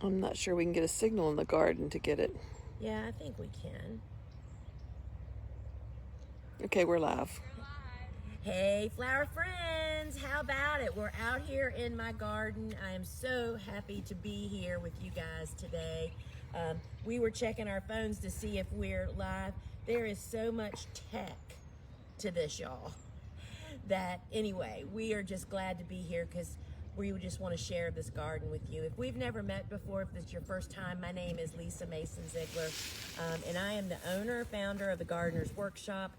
I'm not sure we can get a signal in the garden to get it. Yeah, I think we can. Okay, we're live. Hey, flower friends, how about it? We're out here in my garden. I am so happy to be here with you guys today. We were checking our phones to see if we're live. There is so much tech to this, y'all, that anyway, we are just glad to be here because we would just want to share this garden with you. If we've never met before, if this is your first time, my name is Lisa Mason Ziegler, and I am the owner, founder of the Gardener's Workshop.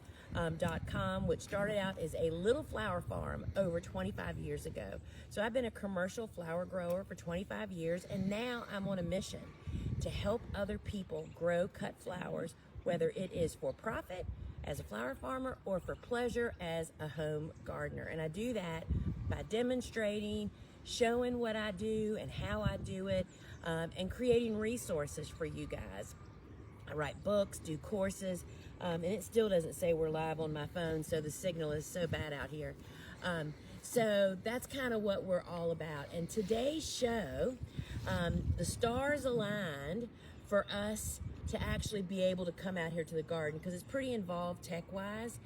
.com, which started out as a little flower farm over 25 years ago. So I've been a commercial flower grower for 25 years, and now I'm on a mission to help other people grow cut flowers, whether it is for profit as a flower farmer or for pleasure as a home gardener. And I do that by demonstrating, showing what I do and how I do it, and creating resources for you guys. I write books, do courses, and it still doesn't say we're live on my phone, so the signal is so bad out here. So that's kind of what we're all about. And today's show, the stars aligned for us to actually be able to come out here to the garden because it's pretty involved tech-wise,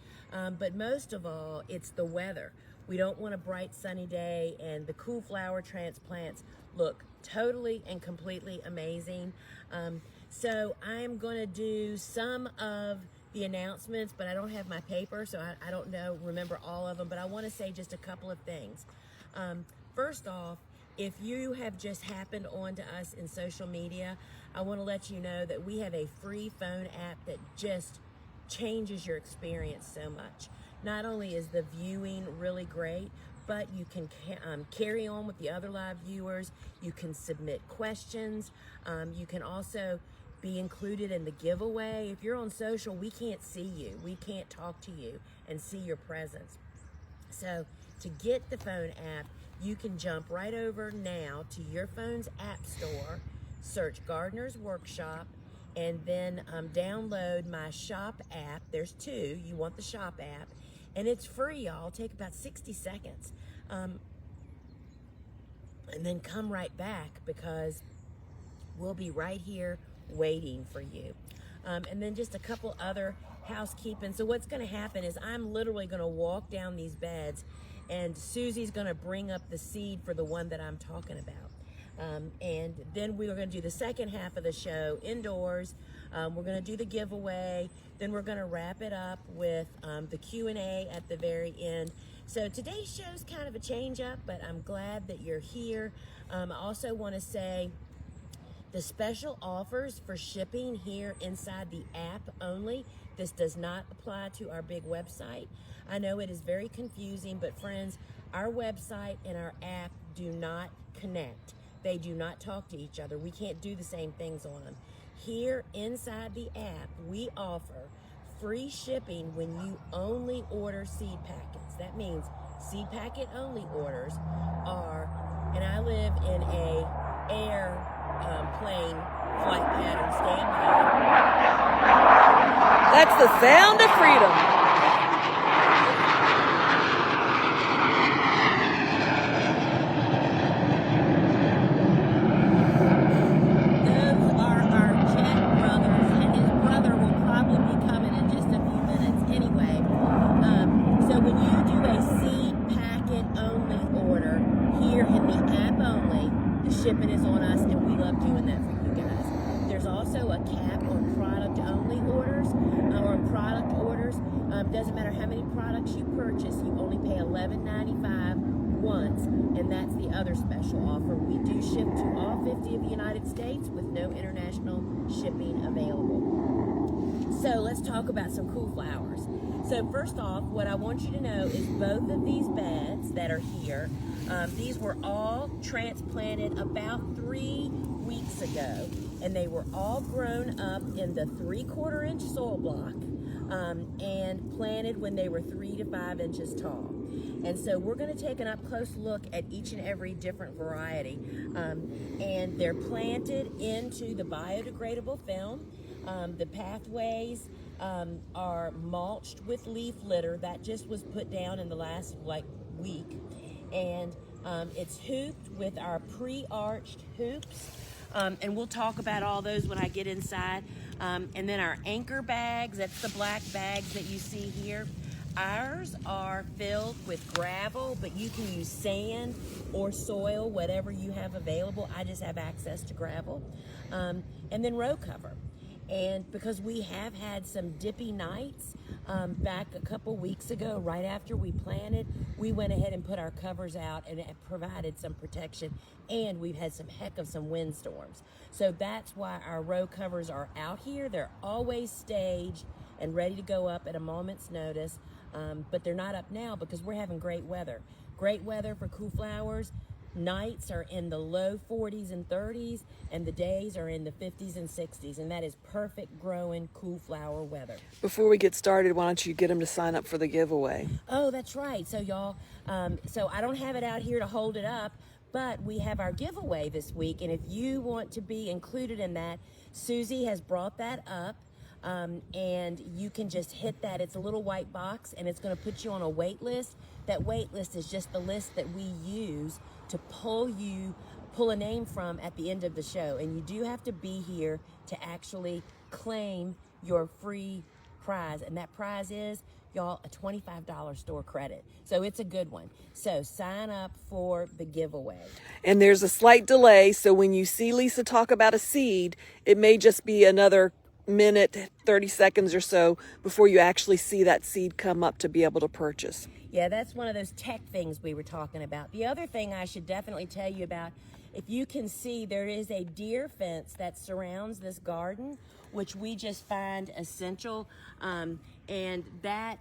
but most of all, it's the weather. We don't want a bright sunny day, and the cool flower transplants look totally and completely amazing. So I'm going to do some of the announcements, but I don't have my paper, so I don't remember all of them, but I want to say just a couple of things. First off, if you have just happened onto us in social media, I want to let you know that we have a free phone app that just changes your experience so much. Not only is the viewing really great, but you can carry on with the other live viewers. You can submit questions. You can also be included in the giveaway. If you're on social, we can't see you. We can't talk to you and see your presence. So to get the phone app, you can jump right over now to your phone's app store, search Gardener's Workshop, and then download my shop app. There's two. You want the shop app, and it's free, y'all. Take about 60 seconds. And then come right back because we'll be right here waiting for you. And then just a couple other housekeeping. So what's going to happen is I'm literally going to walk down these beds, and Susie's going to bring up the seed for the one that I'm talking about. And then we're going to do the second half of the show indoors. We're going to do the giveaway. Then we're going to wrap it up with the Q&A at the very end. So today's show is kind of a change up, but I'm glad that you're here. I also want to say the special offers for shipping here inside the app only. This does not apply to our big website. I know it is very confusing, but friends, our website and our app do not connect. They do not talk to each other. We can't do the same things on them. Here inside the app, we offer free shipping when you only order seed packets. That means seed packet only orders are, and I live in a airplane flight pattern, stand by. That's the sound of freedom. Shipping is on us, and we love doing that for you guys. There's also a cap on product only orders or on product orders. Doesn't matter how many products you purchase, you only pay $11.95 once, and that's the other special offer. We do ship to all 50 of the United States with no international shipping available. So let's talk about some cool flowers. So first off, what I want you to know is both of these beds that are here, these were all transplanted about 3 weeks ago, and they were all grown up in the 3/4 inch soil block and planted when they were 3 to 5 inches tall. And so we're going to take an up-close look at each and every different variety. And they're planted into the biodegradable film. The pathways are mulched with leaf litter. That just was put down in the last week. And it's hooped with our pre-arched hoops. And we'll talk about all those when I get inside. And then our anchor bags, that's the black bags that you see here. Ours are filled with gravel, but you can use sand or soil, whatever you have available. I just have access to gravel. And then row cover. And because we have had some dippy nights back a couple weeks ago, right after we planted, we went ahead and put our covers out and it provided some protection. And we've had some heck of some windstorms. So that's why our row covers are out here. They're always staged and ready to go up at a moment's notice. But they're not up now because we're having great weather. Great weather for cool flowers. Nights are in the low 40s and 30s, and the days are in the 50s and 60s, and that is perfect growing cool flower weather. Before we get started, why don't you get them to sign up for the giveaway? Oh, that's right. So y'all, so I don't have it out here to hold it up, but we have our giveaway this week, and if you want to be included in that, Susie has brought that up. And you can just hit that. It's a little white box, and it's going to put you on a wait list. That wait list is just the list that we use to pull a name from at the end of the show. And you do have to be here to actually claim your free prize. And that prize is, y'all, a $25 store credit. So it's a good one. So sign up for the giveaway. And there's a slight delay, so when you see Lisa talk about a seed, it may just be another minute, 30 seconds or so before you actually see that seed come up to be able to purchase. Yeah, that's one of those tech things we were talking about. The other thing I should definitely tell you about, if you can see, there is a deer fence that surrounds this garden, which we just find essential. And that,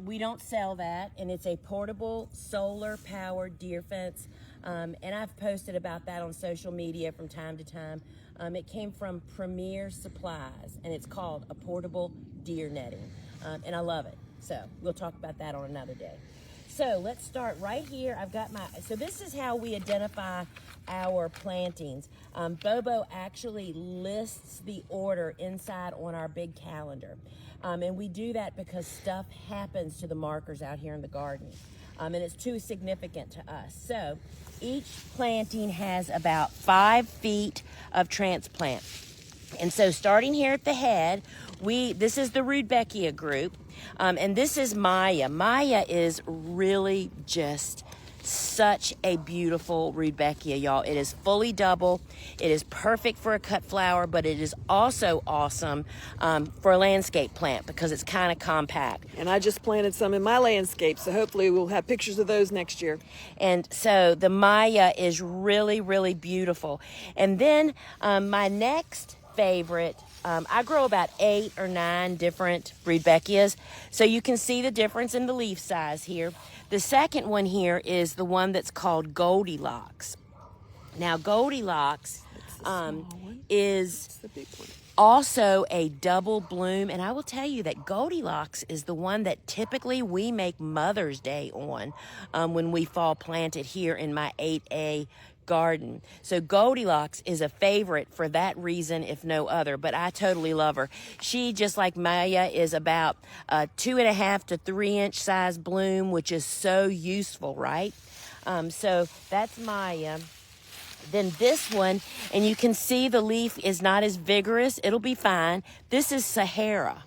we don't sell that, and it's a portable solar-powered deer fence. And I've posted about that on social media from time to time. It came from Premier Supplies, and it's called a portable deer netting, and I love it. So we'll talk about that on another day. So let's start right here. So this is how we identify our plantings. Bobo actually lists the order inside on our big calendar, and we do that because stuff happens to the markers out here in the garden, and it's too significant to us. So each planting has about 5 feet of transplant. And so starting here at the head, this is the Rudbeckia group, and this is Maya. Maya is really just such a beautiful Rudbeckia, y'all. It is fully double. It is perfect for a cut flower, but it is also awesome for a landscape plant because it's kind of compact. And I just planted some in my landscape, so hopefully we'll have pictures of those next year. And so the Maya is really, really beautiful. And then my next favorite, I grow about 8 or 9 different Rudbeckias, so you can see the difference in the leaf size here. The second one here is the one that's called Goldilocks. Now, Goldilocks is the big one. Also a double bloom, and I will tell you that Goldilocks is the one that typically we make Mother's Day on when we fall planted here in my 8A garden. So Goldilocks is a favorite for that reason, if no other, but I totally love her. She, just like Maya, is about a 2.5 to 3 inch size bloom, which is so useful, right? So that's Maya. Then this one, and you can see the leaf is not as vigorous. It'll be fine. This is Sahara.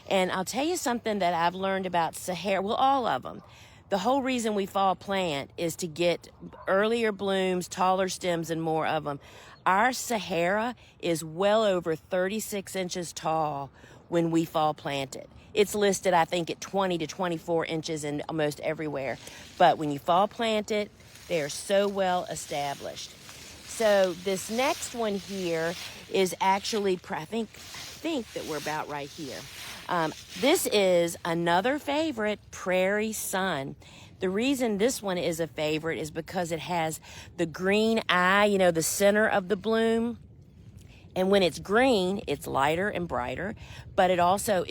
And I'll tell you something that I've learned about Sahara, well, all of them. The whole reason we fall plant is to get earlier blooms, taller stems, and more of them. Our Sahara is well over 36 inches tall when we fall planted. It's listed, I think, at 20 to 24 inches in almost everywhere. But when you fall planted, they are so well established. So this next one here is actually, I think that we're about right here. This is another favorite, Prairie Sun. The reason this one is a favorite is because it has the green eye, you know, the center of the bloom. And when it's green, it's lighter and brighter, but it also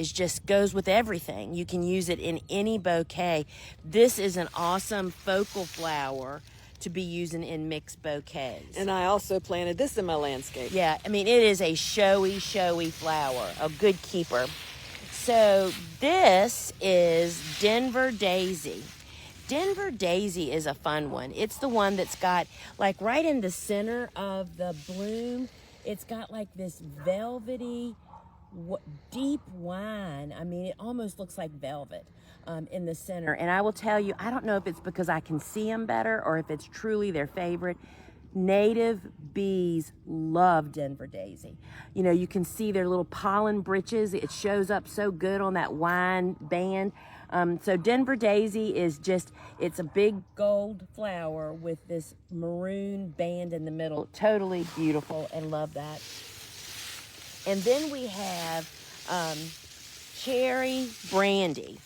goes with everything. You can use it in any bouquet. This is an awesome focal flower to be using in mixed bouquets. And I also planted this in my landscape. Yeah, I mean, it is a showy flower, a good keeper. So this is Denver Daisy. Denver Daisy is a fun one. It's the one that's got, like, right in the center of the bloom, it's got like this velvety, deep wine. I mean, it almost looks like velvet in the center. And I will tell you, I don't know if it's because I can see them better or if it's truly their favorite. Native bees love Denver Daisy. You know, you can see their little pollen breeches. It shows up so good on that wine band. So Denver Daisy is just, it's a big gold flower with this maroon band in the middle. Totally beautiful, and love that. And then we have Cherry Brandy.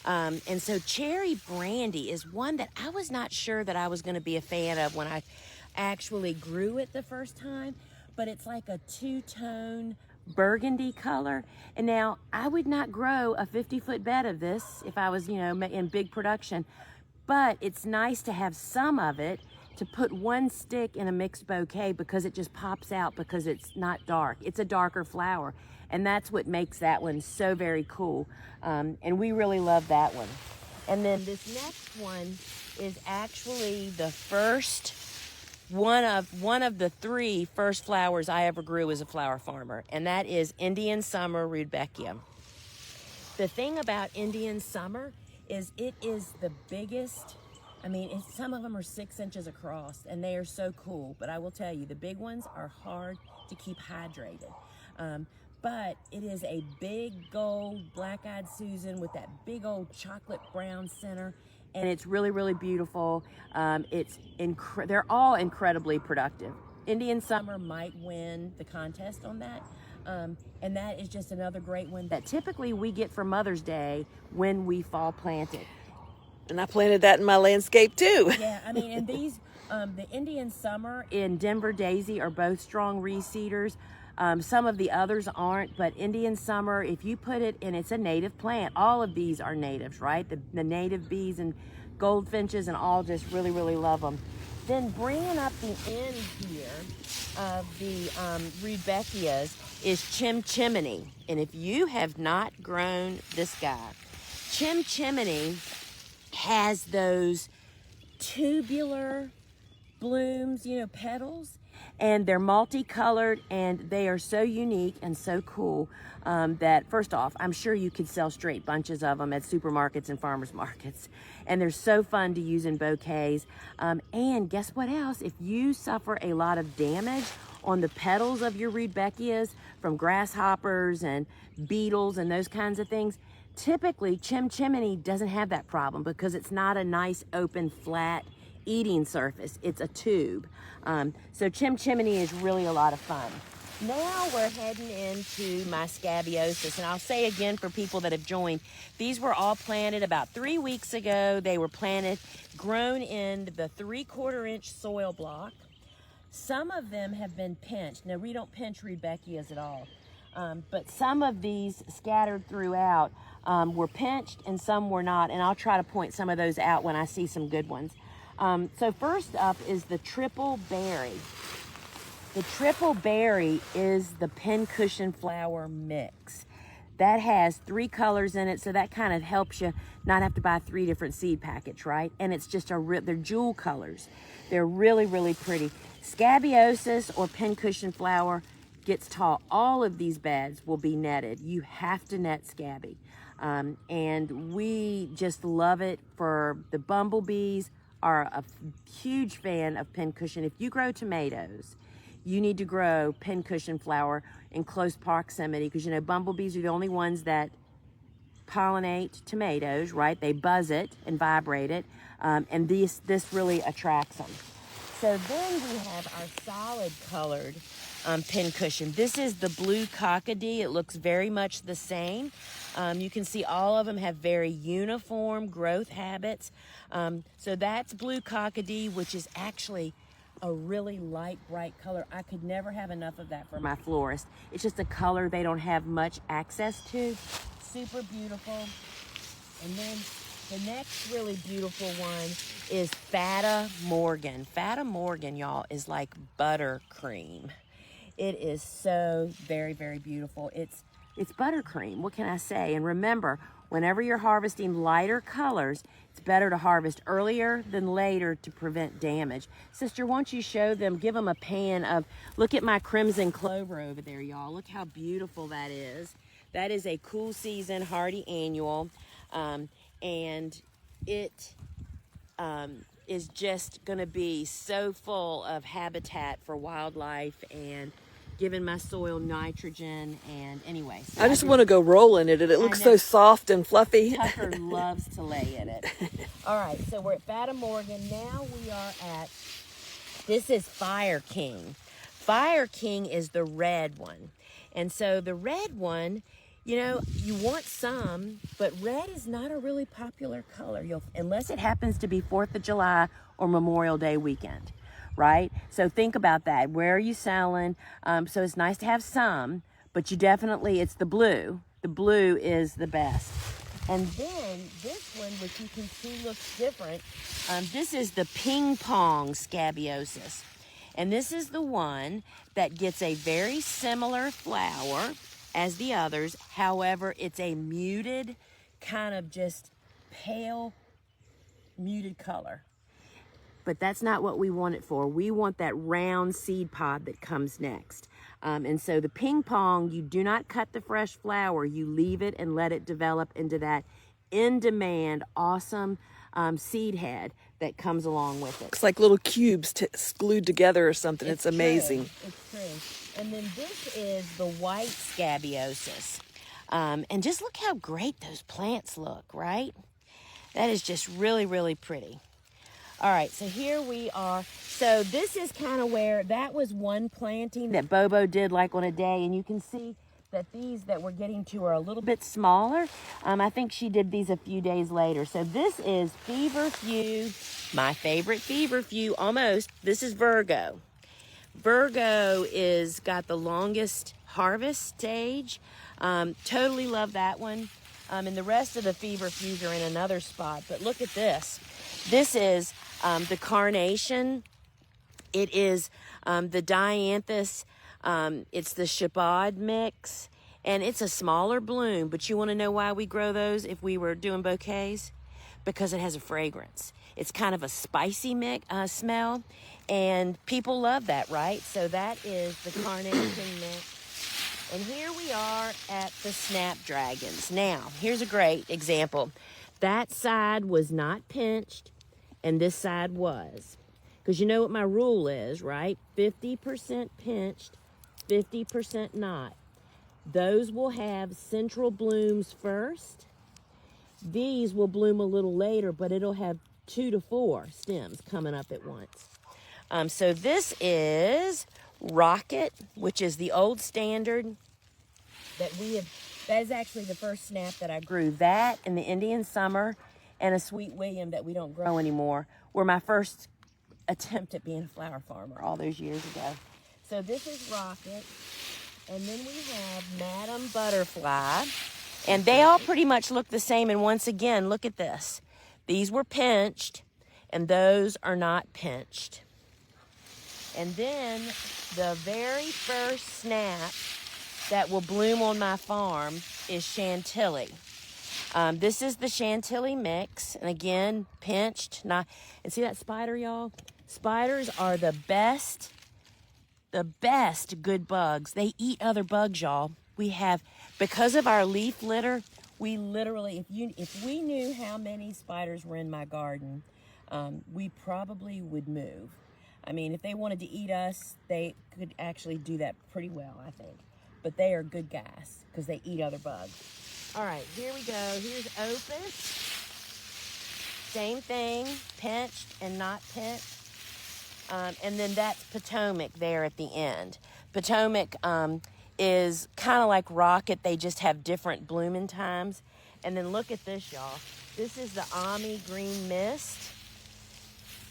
And so Cherry Brandy is one that I was not sure that I was going to be a fan of when I actually grew it the first time, but it's like a two-tone burgundy color. And now I would not grow a 50-foot bed of this if I was, you know, in big production, but it's nice to have some of it to put one stick in a mixed bouquet because it just pops out because it's not dark. It's a darker flower, and that's what makes that one so very cool. And we really love that one. And then this next one is actually the first one of the 3 first flowers I ever grew as a flower farmer, and that is Indian Summer Rudbeckia. The thing about Indian Summer is it is the biggest. I mean, some of them are 6 inches across, and they are so cool. But I will tell you, the big ones are hard to keep hydrated. But it is a big gold black-eyed Susan with that big old chocolate brown center. And it's really, really beautiful. They're all incredibly productive. Indian Summer might win the contest on that. And that is just another great one that typically we get for Mother's Day when we fall planted. And I planted that in my landscape too. Yeah, I mean, and these, the Indian Summer and Denver Daisy are both strong reseeders. Some of the others aren't, but Indian Summer, if you put it in, it's a native plant. All of these are natives, right? The native bees and goldfinches and all just really, really love them. Then bringing up the end here of the Rudbeckias is Chimchimney. And if you have not grown this guy, Chimchimney has those tubular blooms, you know, petals, and they're multicolored, and they are so unique and so cool that, first off, I'm sure you could sell straight bunches of them at supermarkets and farmers markets, and they're so fun to use in bouquets. And guess what else? If you suffer a lot of damage on the petals of your Rudbeckias from grasshoppers and beetles and those kinds of things, typically Chimchimney doesn't have that problem because it's not a nice open flat eating surface. It's a tube. So Chimchimney is really a lot of fun. Now we're heading into my Scabieusis, and I'll say again for people that have joined, these were all planted about 3 weeks ago. They were planted, grown in the 3/4 inch soil block. Some of them have been pinched. Now, we don't pinch Rudbeckias at all, but some of these scattered throughout were pinched and some were not, and I'll try to point some of those out when I see some good ones. So first up is the Triple Berry. The Triple Berry is the pincushion flower mix. That has 3 colors in it, so that kind of helps you not have to buy 3 different seed packets, right? And it's just they're jewel colors. They're really, really pretty. Scabieusis or pincushion flower gets tall. All of these beds will be netted. You have to net Scabby. And we just love it. For the bumblebees are a huge fan of pincushion. If you grow tomatoes, you need to grow pincushion flower in close proximity because, you know, bumblebees are the only ones that pollinate tomatoes, right? They buzz it and vibrate it, and this really attracts them. So then we have our solid colored pincushion. This is the blue cockadee. It looks very much the same. You can see all of them have very uniform growth habits. So that's blue cockadee, which is actually a really light, bright color. I could never have enough of that for my florist. It's just a color they don't have much access to. Super beautiful. And then the next really beautiful one is Fata Morgan. Fata Morgan, y'all, is like buttercream. It is so very, very beautiful. It's it's buttercream. What can I say? And remember, whenever you're harvesting lighter colors, it's better to harvest earlier than later to prevent damage. Sister, won't you show them, give them a pan of, look at my crimson clover over there, y'all. Look how beautiful that is. That is a cool season hardy annual, and it is just gonna be so full of habitat for wildlife and giving my soil nitrogen. And anyway, so I just want to go roll in it. It looks so soft and fluffy. Tucker loves to lay in it. All right, so we're at Fata Morgan. Now we are at, this is Fire King. Fire King is the red one. And so the red one, you know, you want some, but red is not a really popular color, unless it happens to be 4th of July or Memorial Day weekend, right? So think about that. Where are you selling? So it's nice to have some, but you definitely, it's the blue. The blue is the best. And then this one, which you can see looks different, this is the ping pong scabiosis. And this is the one that gets a very similar flower as the others. However, it's a muted, kind of just pale, muted color. But that's not what we want it for. We want that round seed pod that comes next. And so the ping pong, you do not cut the fresh flower. You leave it and let it develop into that in-demand, awesome seed head that comes along with it. It's like little cubes glued together or something. It's amazing. It's true. And then this is the white scabiosis. And just look how great those plants look, right? That is just really, really pretty. All right, so here we are. So this is kind of where, that was one planting that Bobo did like on a day, and you can see that these that we're getting to are a little bit smaller. I think she did these a few days later. So this is Feverfew, my favorite Feverfew, almost. This is Virgo. Virgo is got the longest harvest stage. Totally love that one. And the rest of the Feverfews are in another spot. But look at this. This is the carnation. It is the dianthus. It's the Shabbat mix. And it's a smaller bloom. But you want to know why we grow those if we were doing bouquets? Because it has a fragrance. It's kind of a spicy smell. And people love that, right? So that is the carnation mix. And here we are at the snapdragons. Now, here's a great example. That side was not pinched, and this side was. Because you know what my rule is, right? 50% pinched, 50% not. Those will have central blooms first. These will bloom a little later, but it'll have 2 to 4 stems coming up at once. So this is Rocket, which is the old standard that we have. That is actually the first snap that I grew. That and the Indian Summer and a Sweet William that we don't grow anymore were my first attempt at being a flower farmer all those years ago. So this is Rocket. And then we have Madam Butterfly. And they all pretty much look the same. And once again, look at this. These were pinched, and those are not pinched. And then the very first snap that will bloom on my farm is Chantilly. This is the Chantilly mix, and again, pinched. Not, and see that spider, y'all? Spiders are the best good bugs. They eat other bugs, y'all. We have, because of our leaf litter, we literally, if we knew how many spiders were in my garden, we probably would move. I mean, if they wanted to eat us, they could actually do that pretty well, I think. But they are good guys because they eat other bugs. All right, here we go. Here's Opus. Same thing, pinched and not pinched. And then that's Potomac there at the end. Potomac is kind of like Rocket. They just have different blooming times. And then look at this, y'all. This is the Ami Green Mist.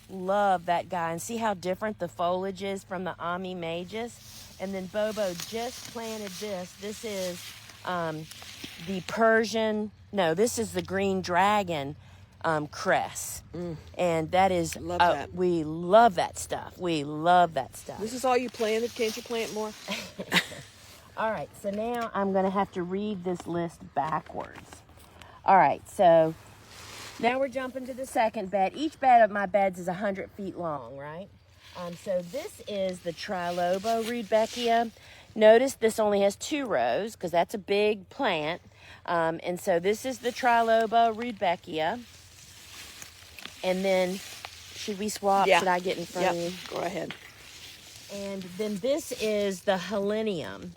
Love that guy. And see how different the foliage is from the Ami Magus. And then Bobo just planted this. This is the Persian, no, this is the Green Dragon cress. And that is, love that. We love that stuff. We love that stuff. This is all you planted? Can't you plant more? All right, so now I'm going to have to read this list backwards. All right, so now we're jumping to the second bed. Each bed of my beds is 100 feet long, right? So this is the Triloba Rudbeckia. Notice this only has 2 rows because that's a big plant. And so this is the Triloba Rudbeckia. And then, should we swap? Yeah. Should I get in front of you? Go ahead. And then this is the Helenium.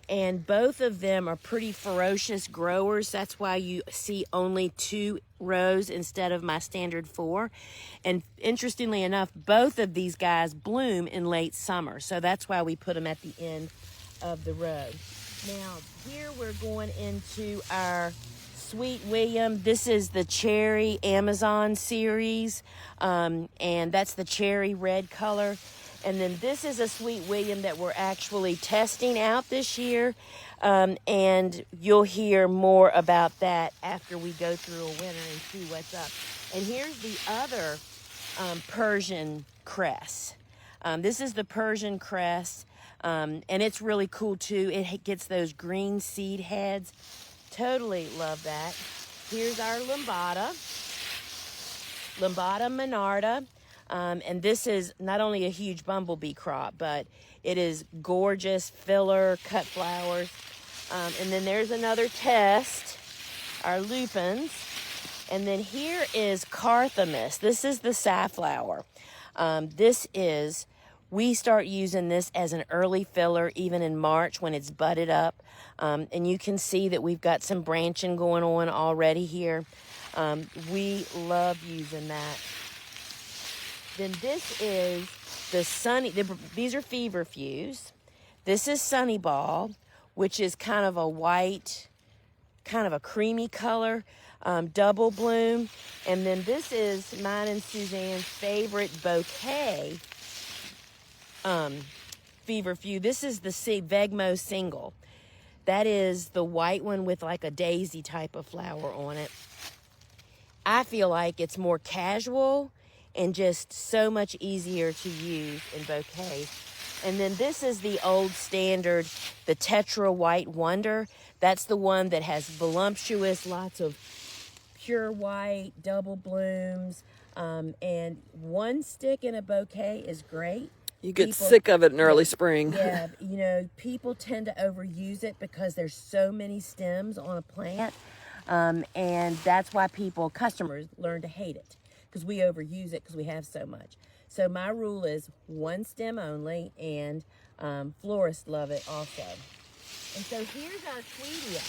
And both of them are pretty ferocious growers. That's why you see only 2 rows instead of my standard 4. And interestingly enough, both of these guys bloom in late summer. So that's why we put them at the end of the row. Now, here we're going into our Sweet William. This is the Cherry Amazon series. And that's the cherry red color. And then this is a Sweet William that we're actually testing out this year. And you'll hear more about that after we go through a winter and see what's up. And here's the other Persian cress. This is the Persian cress. And it's really cool too. It gets those green seed heads. Totally love that. Here's our Lambada. Lambada Monarda. And this is not only a huge bumblebee crop, but it is gorgeous filler cut flowers. And then there's another test, our lupins. And then here is Carthamus. This is the safflower. We start using this as an early filler even in March when it's budded up. And you can see that we've got some branching going on already here. We love using that. Then this is the these are feverfews. This is Sunny Ball, which is kind of a white, kind of a creamy color, double bloom. And then this is mine and Suzanne's favorite bouquet feverfew. This is the Vegmo single. That is the white one with like a daisy type of flower on it. I feel like it's more casual and just so much easier to use in bouquets. And then this is the old standard, the Tetra White Wonder. That's the one that has voluptuous, lots of pure white, double blooms. And one stick in a bouquet is great. You get sick of it in early spring. Yeah, people tend to overuse it because there's so many stems on a plant. And that's why customers learn to hate it. Because we overuse it because we have so much. So my rule is 1 stem only, and florists love it also. And so here's our Tweedia.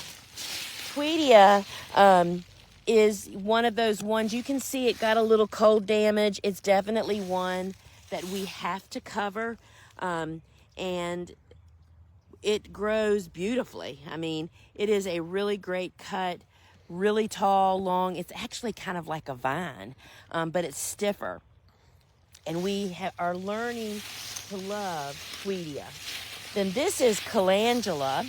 Tweedia is one of those ones, you can see it got a little cold damage. It's definitely one that we have to cover, and it grows beautifully. I mean, it is a really great cut. Really tall, long. It's actually kind of like a vine, but it's stiffer. And we are learning to love Tweedia. Then this is Calendula.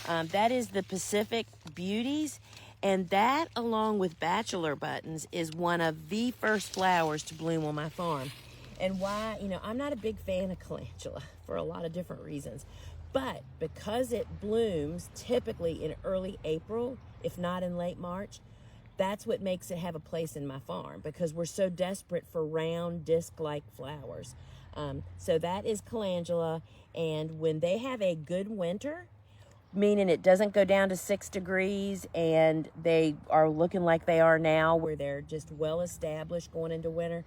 That is the Pacific Beauties. And that, along with bachelor buttons, is one of the first flowers to bloom on my farm. And why, I'm not a big fan of calendula for a lot of different reasons. But because it blooms typically in early April, if not in late March, that's what makes it have a place in my farm, because we're so desperate for round disc-like flowers. So that is calendula. And when they have a good winter, meaning it doesn't go down to 6 degrees and they are looking like they are now, where they're just well established going into winter,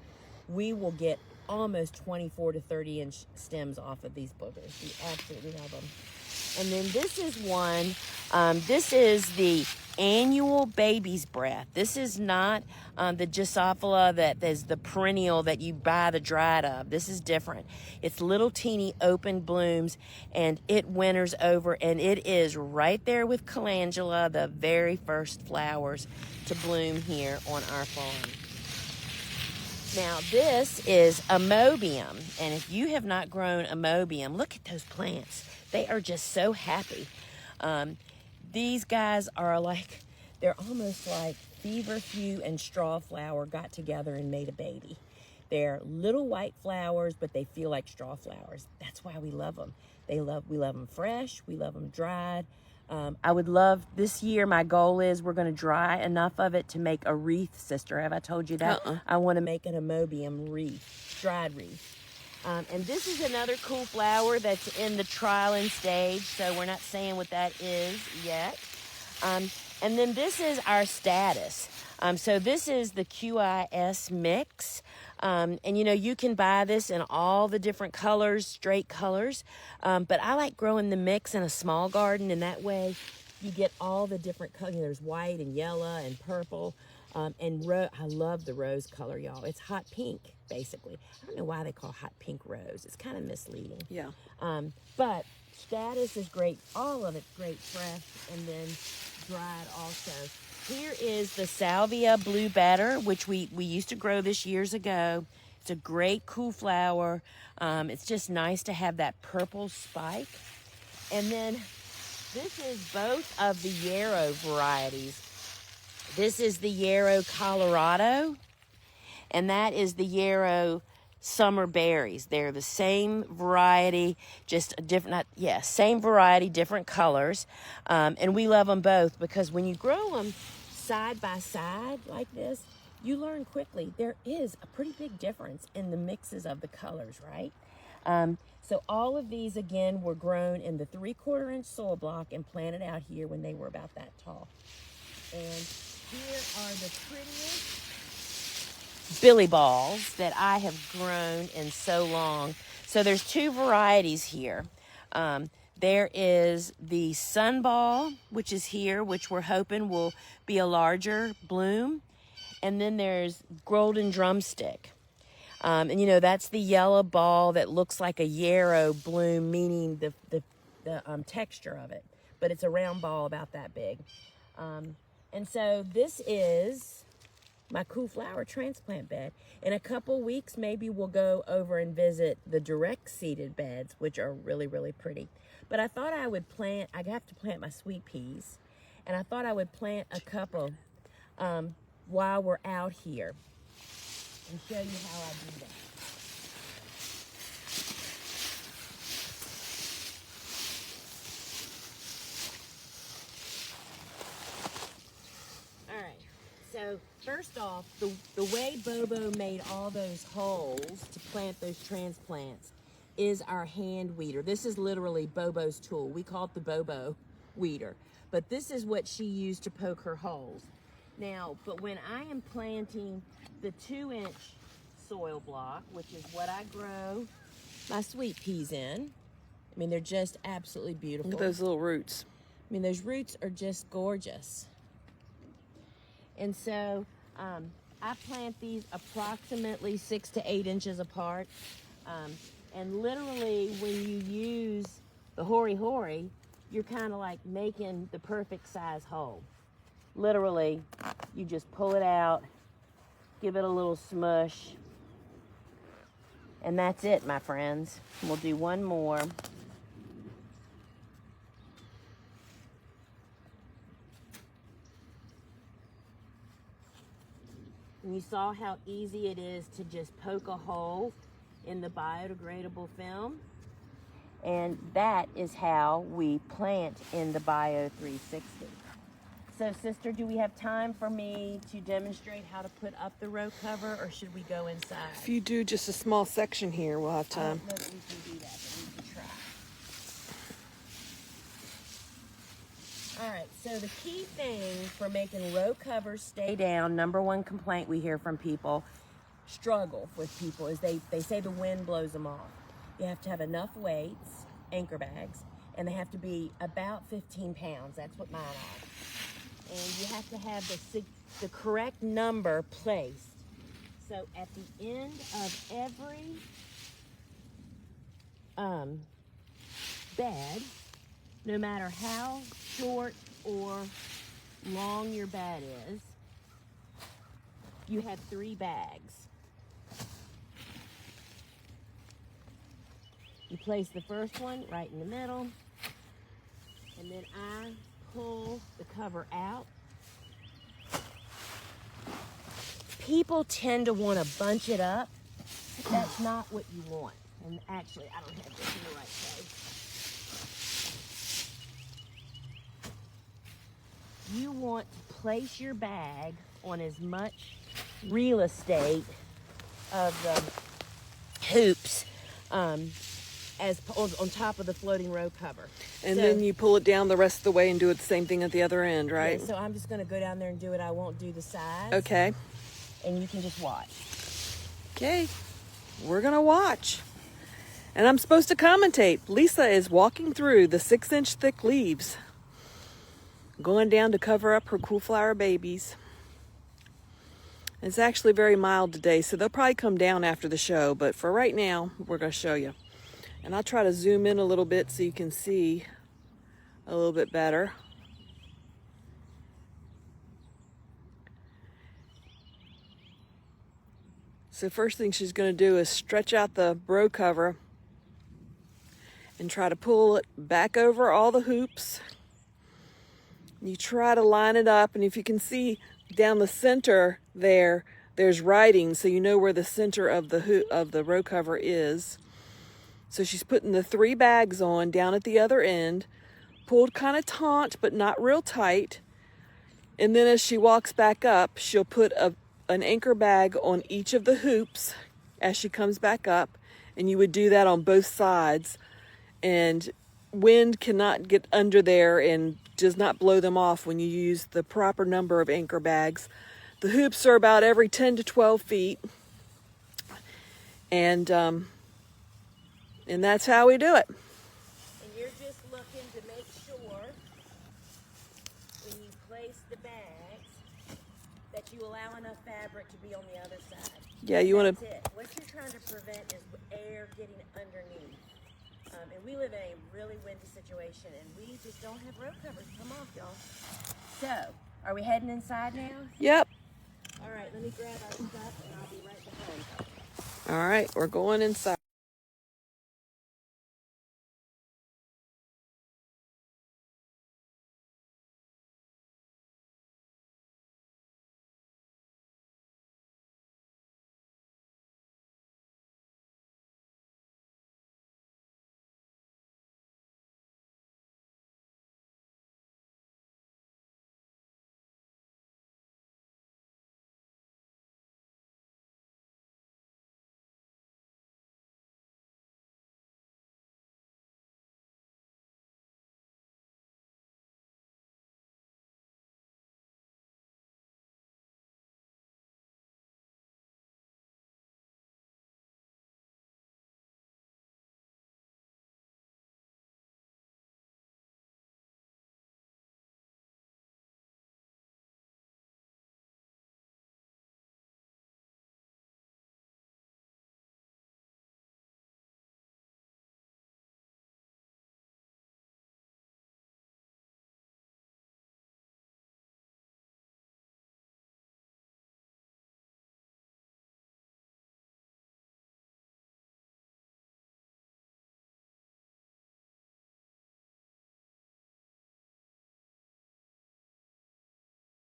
we will get almost 24 to 30 inch stems off of these boogers. We absolutely love them. And then this is one, this is the annual baby's breath. This is not the Drosophila that is the perennial that you buy the dried of. This is different. It's little teeny open blooms, and it winters over, and it is right there with calendula, the very first flowers to bloom here on our farm. Now this is Amobium, and if you have not grown Amobium, look at those plants. They are just so happy. These guys are they're almost like feverfew and strawflower got together and made a baby. They're little white flowers, but they feel like straw flowers. That's why we love them. We love them fresh. We love them dried. I would love, this year, my goal is we're going to dry enough of it to make a wreath, sister. Have I told you that? I want to make an amobium wreath, dried wreath. And this is another cool flower that's in the trialing stage, so we're not saying what that is yet. And then this is our status. So this is the QIS mix. And you know, you can buy this in all the different colors, straight colors. But I like growing the mix in a small garden, and that way you get all the different colors. There's white and yellow and purple. I love the rose color, y'all. It's hot pink, basically. I don't know why they call hot pink rose. It's kind of misleading. Yeah. But status is great. All of it's great fresh and then dried also. Here is the Salvia Blue Batter, which we used to grow this years ago. It's a great cool flower. It's just nice to have that purple spike. And then this is both of the yarrow varieties. This is the yarrow Colorado, and that is the yarrow summer berries. They're the same variety, just a different, same variety, different colors. And we love them both because when you grow them side by side like this, you learn quickly there is a pretty big difference in the mixes of the colors, right? So all of these, again, were grown in the 3/4 inch soil block and planted out here when they were about that tall. And here are the prettiest billy balls that I have grown in so long. So there's two varieties here. There is the sunball, which is here, which we're hoping will be a larger bloom. And then there's golden drumstick. And you know, that's the yellow ball that looks like a yarrow bloom, meaning the texture of it. But it's a round ball about that big. And so this is my cool flower transplant bed. In a couple weeks, maybe we'll go over and visit the direct seeded beds, which are really, really pretty. But I thought I would plant, I have to plant my sweet peas, and I thought I would plant a couple while we're out here and show you how I do that. So first off, the way Bobo made all those holes to plant those transplants is our hand weeder. This is literally Bobo's tool. We call it the Bobo weeder. But this is what she used to poke her holes. Now, but when I am planting the 2-inch soil block, which is what I grow my sweet peas in, I mean, they're just absolutely beautiful. Look at those little roots. I mean, those roots are just gorgeous. And so I plant these approximately 6 to 8 inches apart. And literally when you use the hori-hori, you're kind of like making the perfect size hole. Literally, you just pull it out, give it a little smush, and that's it, my friends. We'll do one more. And you saw how easy it is to just poke a hole in the biodegradable film. And that is how we plant in the Bio 360. So, sister, do we have time for me to demonstrate how to put up the row cover, or should we go inside? If you do just a small section here, we'll have time. I don't know if we can do that, but we can try. All right, so the key thing for making row covers stay down, number one complaint we hear from people, struggle with people, is they say the wind blows them off. You have to have enough weights, anchor bags, and they have to be about 15 pounds. That's what mine are. And you have to have the correct number placed. So at the end of every bed, no matter how short or long your bed is, you have 3 bags. You place the first one right in the middle, and then I pull the cover out. People tend to want to bunch it up. That's not what you want. And actually, I don't have this in the right place. you want to place your bag on as much real estate of the hoops as on top of the floating row cover. And then you pull it down the rest of the way and do it the same thing at the other end, right? Yeah, so I'm just going to go down there and do it. I won't do the sides. Okay. And you can just watch. Okay. We're going to watch. And I'm supposed to commentate. Lisa is walking through the 6-inch thick leaves, going down to cover up her cool flower babies. It's actually very mild today, so they'll probably come down after the show, but for right now, we're going to show you. And I'll try to zoom in a little bit so you can see a little bit better. So first thing she's going to do is stretch out the row cover and try to pull it back over all the hoops. You try to line it up, and if you can see down the center there's writing, so you know where the center of the row cover is. So she's putting the 3 bags on down at the other end, pulled kind of taut, but not real tight. And then as she walks back up, she'll put an anchor bag on each of the hoops as she comes back up. And you would do that on both sides. And wind cannot get under there and does not blow them off when you use the proper number of anchor bags. The hoops are about every 10 to 12 feet. And that's how we do it. And you're just looking to make sure when you place the bags that you allow enough fabric to be on the other side. Yeah, you want to. What you're trying to prevent is air getting underneath. And we live in a really windy situation, and we just don't have row covers. Come off, y'all. So, are we heading inside now? Yep. All right, let me grab our stuff, and I'll be right behind. All right, we're going inside.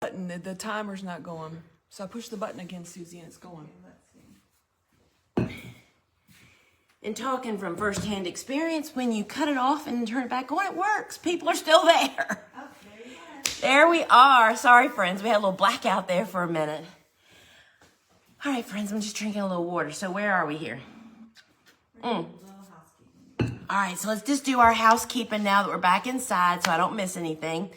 Button, the timer's not going. So I push the button again, Susie, and it's going. And talking from firsthand experience, when you cut it off and turn it back on, it works. People are still there. There we are. Sorry, friends. We had a little blackout there for a minute. All right, friends, I'm just drinking a little water. So where are we here? All right, so let's just do our housekeeping now that we're back inside so I don't miss anything.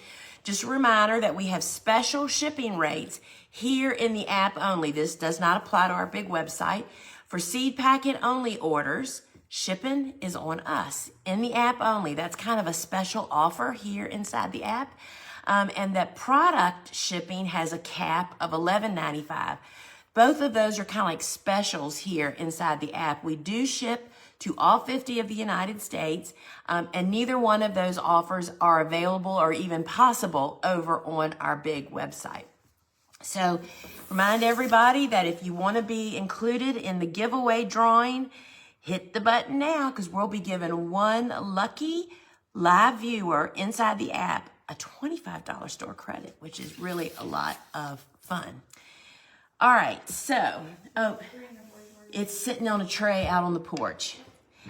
Just a reminder that we have special shipping rates here in the app only. This does not apply to our big website. For seed packet only orders, shipping is on us in the app only. That's kind of a special offer here inside the app. And that product shipping has a cap of $11.95. Both of those are kind of like specials here inside the app. We do ship to all 50 of the United States, and neither one of those offers are available or even possible over on our big website. So remind everybody that if you want to be included in the giveaway drawing, hit the button now, because we'll be giving one lucky live viewer inside the app a $25 store credit, which is really a lot of fun. All right, so it's sitting on a tray out on the porch.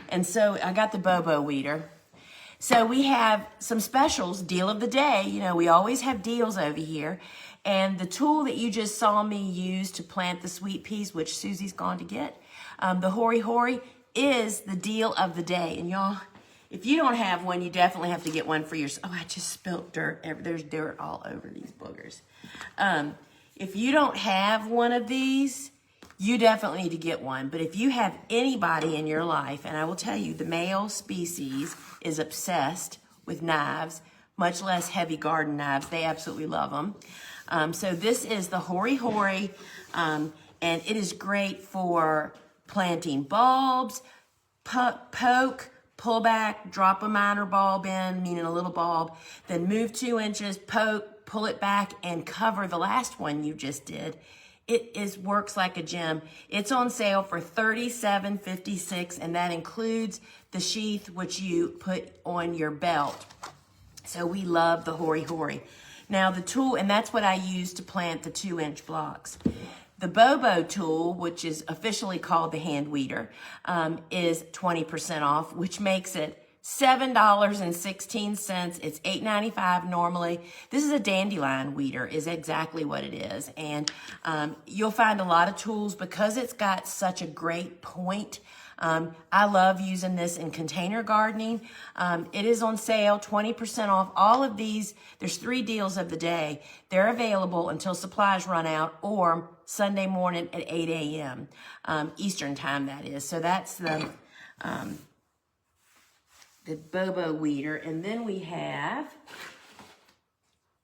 And so I got the Bobo weeder. So we have some specials, deal of the day. You know, we always have deals over here. And the tool that you just saw me use to plant the sweet peas, which Susie's gone to get, the Hori Hori, is the deal of the day. And y'all, if you don't have one, you definitely have to get one for yourself. Oh, I just spilt dirt. There's dirt all over these boogers. If you don't have one of these, you definitely need to get one. But if you have anybody in your life, and I will tell you, the male species is obsessed with knives, much less heavy garden knives. They absolutely love them. So this is the Hori Hori, and it is great for planting bulbs, poke, pull back, drop a minor bulb in, meaning a little bulb, then move 2 inches, poke, pull it back, and cover the last one you just did. It works like a gem. It's on sale for $37.56, and that includes the sheath which you put on your belt. So we love the Hori Hori. Now the tool, and that's what I use to plant the 2-inch blocks. The Bobo tool, which is officially called the hand weeder, is 20% off, which makes it $7.16. It's $8.95 normally. This is a dandelion weeder, is exactly what it is. And you'll find a lot of tools because it's got such a great point. I love using this in container gardening. It is on sale, 20% off. All of these, there's 3 deals of the day. They're available until supplies run out, or Sunday morning at 8 a.m. Eastern time, that is. So that's the Bobo weeder. And then we have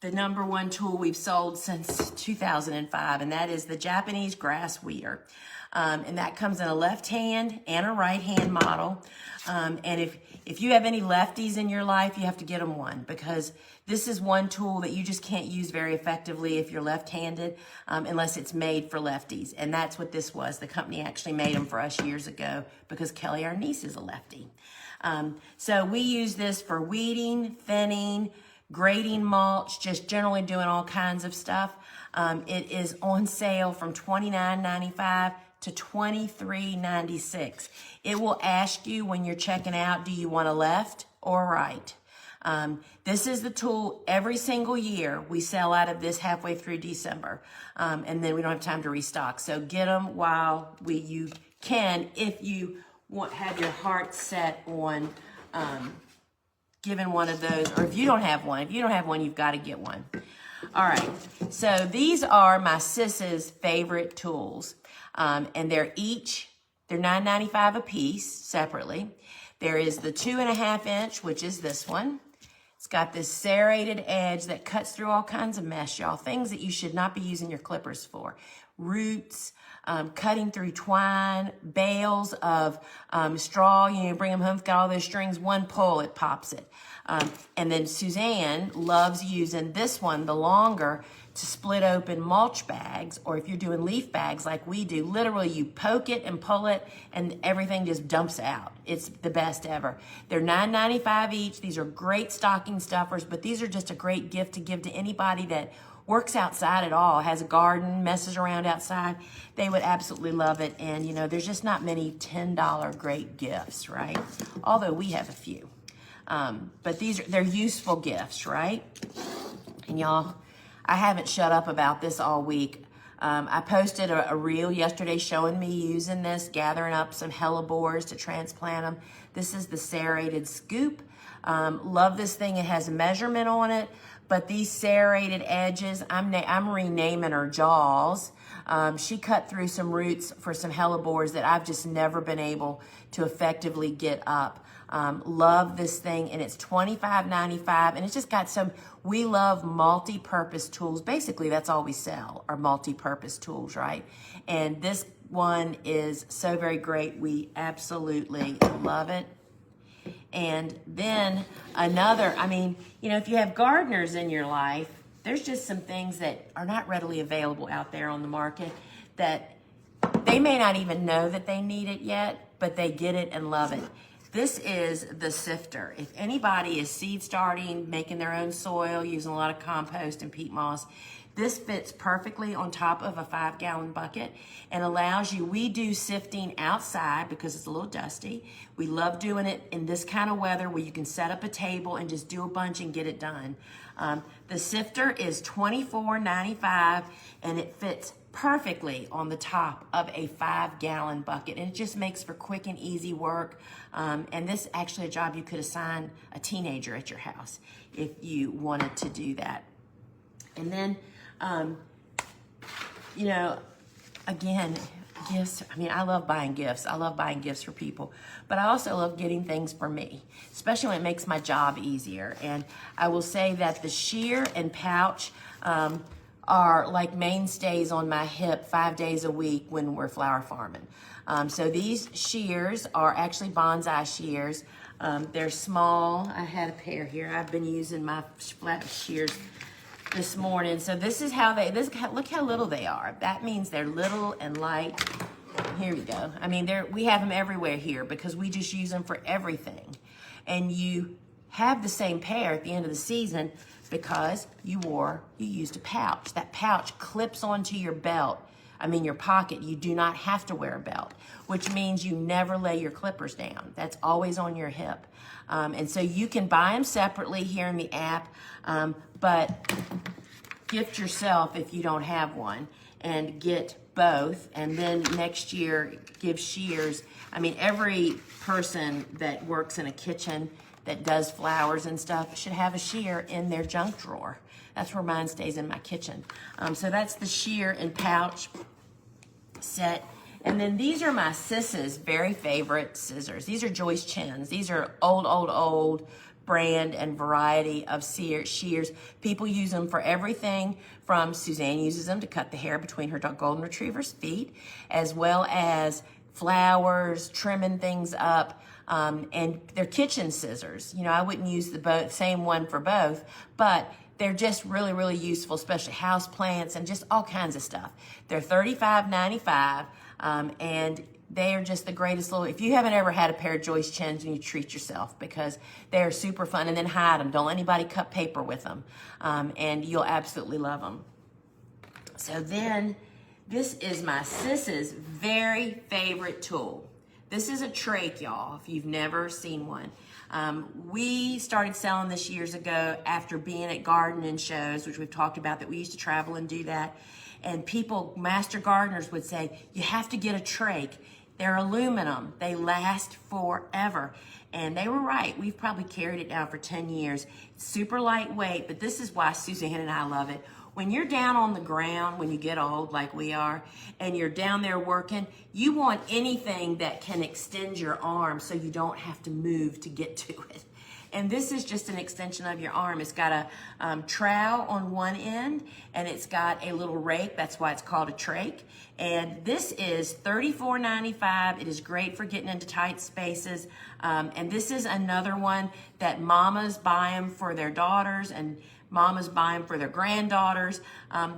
the #1 tool we've sold since 2005, and that is the Japanese grass weeder. And that comes in a left hand and a right hand model. And if you have any lefties in your life, you have to get them one, because this is one tool that you just can't use very effectively if you're left-handed, unless it's made for lefties. And that's what this was. The company actually made them for us years ago because Kelly, our niece, is a lefty. So we use this for weeding, thinning, grading mulch, just generally doing all kinds of stuff. It is on sale from $29.95 to $23.96. It will ask you when you're checking out, do you want a left or a right? This is the tool every single year. We sell out of this halfway through December, and then we don't have time to restock. So get them while you can, if you have your heart set on giving one of those, or if you don't have one. If you don't have one, you've got to get one. All right, so these are my sis's favorite tools, and they're $9.95 a piece separately. There is the 2.5 inch, which is this one. It's got this serrated edge that cuts through all kinds of mess, y'all. Things that you should not be using your clippers for. Roots, cutting through twine, bales of straw. You bring them home, got all those strings, one pull, it pops it. And then Suzanne loves using this one, the longer, to split open mulch bags, or if you're doing leaf bags like we do, literally you poke it and pull it and everything just dumps out. It's the best ever. They're $9.95 each. These are great stocking stuffers, but these are just a great gift to give to anybody that works outside at all, has a garden, messes around outside. They would absolutely love it. And you know, there's just not many $10 great gifts, right? Although we have a few. But they're useful gifts, right? And y'all, I haven't shut up about this all week. I posted a reel yesterday showing me using this, gathering up some hellebores to transplant them. This is the serrated scoop. Love this thing. It has a measurement on it, but these serrated edges, I'm renaming her jaws. She cut through some roots for some hellebores that I've just never been able to effectively get up. Love this thing, and it's $25.95, and it's just got we love multi-purpose tools. Basically, that's all we sell are multi-purpose tools, right? And this one is so very great. We absolutely love it. And then another, if you have gardeners in your life, there's just some things that are not readily available out there on the market that they may not even know that they need it yet, but they get it and love it. This is the sifter. If anybody is seed starting, making their own soil, using a lot of compost and peat moss, This fits perfectly on top of a 5-gallon bucket and allows you, we do sifting outside because it's a little dusty. We love doing it in this kind of weather where you can set up a table and just do a bunch and get it done. The sifter is $24.95 and it fits perfectly on the top of a 5-gallon bucket, and it just makes for quick and easy work. And this is actually a job you could assign a teenager at your house if you wanted to do that. And then, you know, again, gifts. I mean, I love buying gifts. I love buying gifts for people, but I also love getting things for me, especially when it makes my job easier. And I will say that the shear and pouch are like mainstays on my hip 5 days a week when we're flower farming. So these shears are actually bonsai shears. They're small. I had a pair here. I've been using my flat shears this morning. So this is how they, look how little they are. That means they're little and light. Here we go. I mean, we have them everywhere here because we just use them for everything. And you have the same pair at the end of the season because you used a pouch. That pouch clips onto your belt. I mean, your pocket. You do not have to wear a belt, which means you never lay your clippers down. That's always on your hip. And so you can buy them separately here in the app, but gift yourself if you don't have one and get both. And then next year, give shears. I mean, every person that works in a kitchen that does flowers and stuff should have a shear in their junk drawer. That's where mine stays, in my kitchen. So that's the shear and pouch set. And then these are my Sis's very favorite scissors. These are Joyce Chen's. These are old brand and variety of shears. People use them for everything from, Suzanne uses them to cut the hair between her golden retriever's feet, as well as flowers, trimming things up. And they're kitchen scissors. You know, I wouldn't use the same one for both, but they're just really useful, especially house plants and just all kinds of stuff. They're $35.95, and they are just the greatest little, if you haven't ever had a pair of Joyce Chen's, you treat yourself because they're super fun. And then hide them. Don't let anybody cut paper with them. And you'll absolutely love them. So then, this is my Sis's very favorite tool. This is a trach, y'all, if you've never seen one. We started selling this years ago after being at gardening shows, which we've talked about, that we used to travel and do that. And people, master gardeners, would say, you have to get a trach. They're aluminum. They last forever. And they were right. We've probably carried it now for 10 years. It's super lightweight, but this is why Suzanne and I love it. When you're down on the ground, when you get old like we are, and you're down there working, you want anything that can extend your arm so you don't have to move to get to it. And this is just an extension of your arm. It's got a trowel on one end, and it's got a little rake. That's why it's called a trach. And this is $34.95. It is great for getting into tight spaces. And this is another one that mamas buy them for their daughters, and mamas buy them for their granddaughters.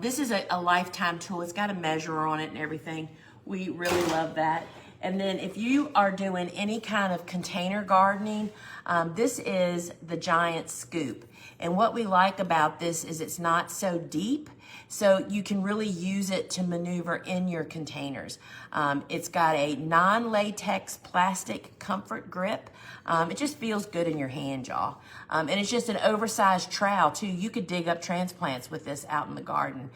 This is a lifetime tool. It's got a measure on it and everything. We really love that. And then if you are doing any kind of container gardening, this is the Giant Scoop. And what we like about this is it's not so deep, so you can really use it to maneuver in your containers. It's got a non-latex plastic comfort grip. It just feels good in your hand, y'all. And it's just an oversized trowel, too. You could dig up transplants with this out in the garden.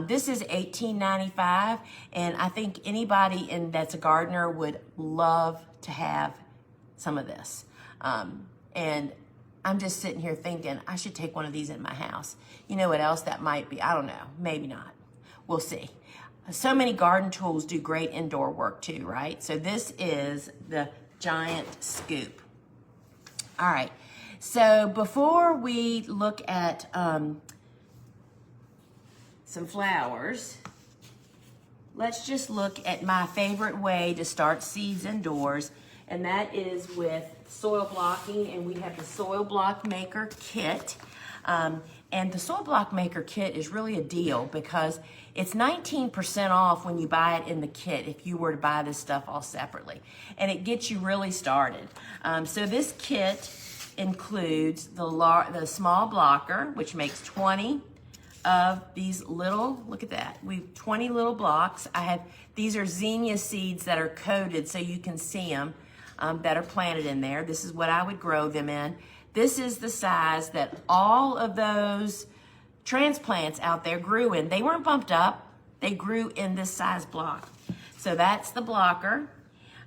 This is $18.95, and I think anybody that's a gardener would love to have some of this. And I'm just sitting here thinking, I should take one of these in my house. You know what else that might be? I don't know. Maybe not. We'll see. So many garden tools do great indoor work too, right? So this is the Giant Scoop. All right. So before we look at some flowers, let's just look at my favorite way to start seeds indoors, and that is with soil blocking. And we have the Soil Block Maker Kit. And the Soil Block Maker Kit is really a deal because it's 19% off when you buy it in the kit if you were to buy this stuff all separately. And it gets you really started. So this kit includes the small blocker, which makes 20 of these little, look at that, we've 20 little blocks. These are zinnia seeds that are coated so you can see them, that are planted in there. This is what I would grow them in. This is the size that all of those transplants out there grew in. They weren't bumped up, they grew in this size block. So that's the blocker.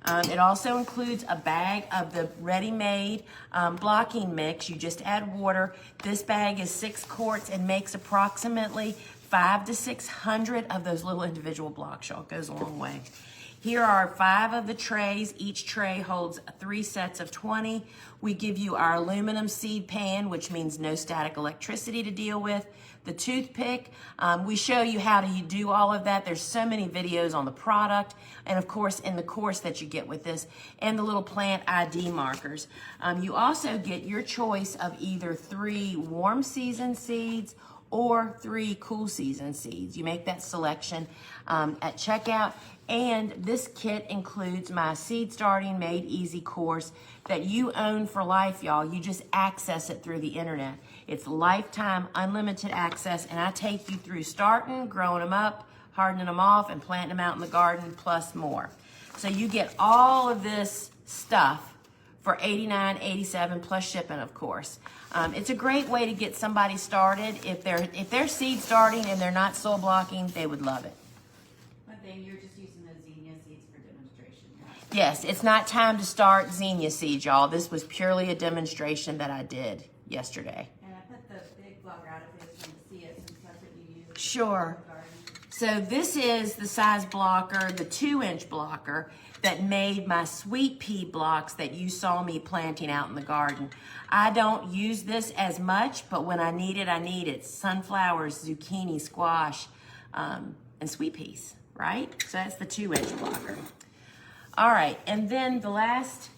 It also includes a bag of the ready-made blocking mix. You just add water. This bag is 6 quarts and makes approximately 500 to 600 of those little individual blocks. Y'all, goes a long way. Here are 5 of the trays. Each tray holds 3 sets of 20. We give you our aluminum seed pan, which means no static electricity to deal with. The toothpick, we show you how to do all of that. There's so many videos on the product, and of course in the course that you get with this, and the little plant ID markers. You also get your choice of either 3 warm season seeds or 3 cool season seeds. You make that selection at checkout. And this kit includes my Seed Starting Made Easy course that you own for life, y'all. You just access it through the internet. It's lifetime, unlimited access, and I take you through starting, growing them up, hardening them off, and planting them out in the garden, plus more. So you get all of this stuff for $89.87 plus shipping, of course. It's a great way to get somebody started. If they're seed starting and they're not soil blocking, they would love it. But then you're just using those zinnia seeds for demonstration. Yes, it's not time to start zinnia seeds, y'all. This was purely a demonstration that I did yesterday. And I put the big blocker out if you just want to see it, since that's what you use. Sure. So this is the size blocker, the 2-inch blocker that made my sweet pea blocks that you saw me planting out in the garden. I don't use this as much, but when I need it, I need it. Sunflowers, zucchini, squash, and sweet peas, right? So that's the 2-inch blocker. All right, and then the last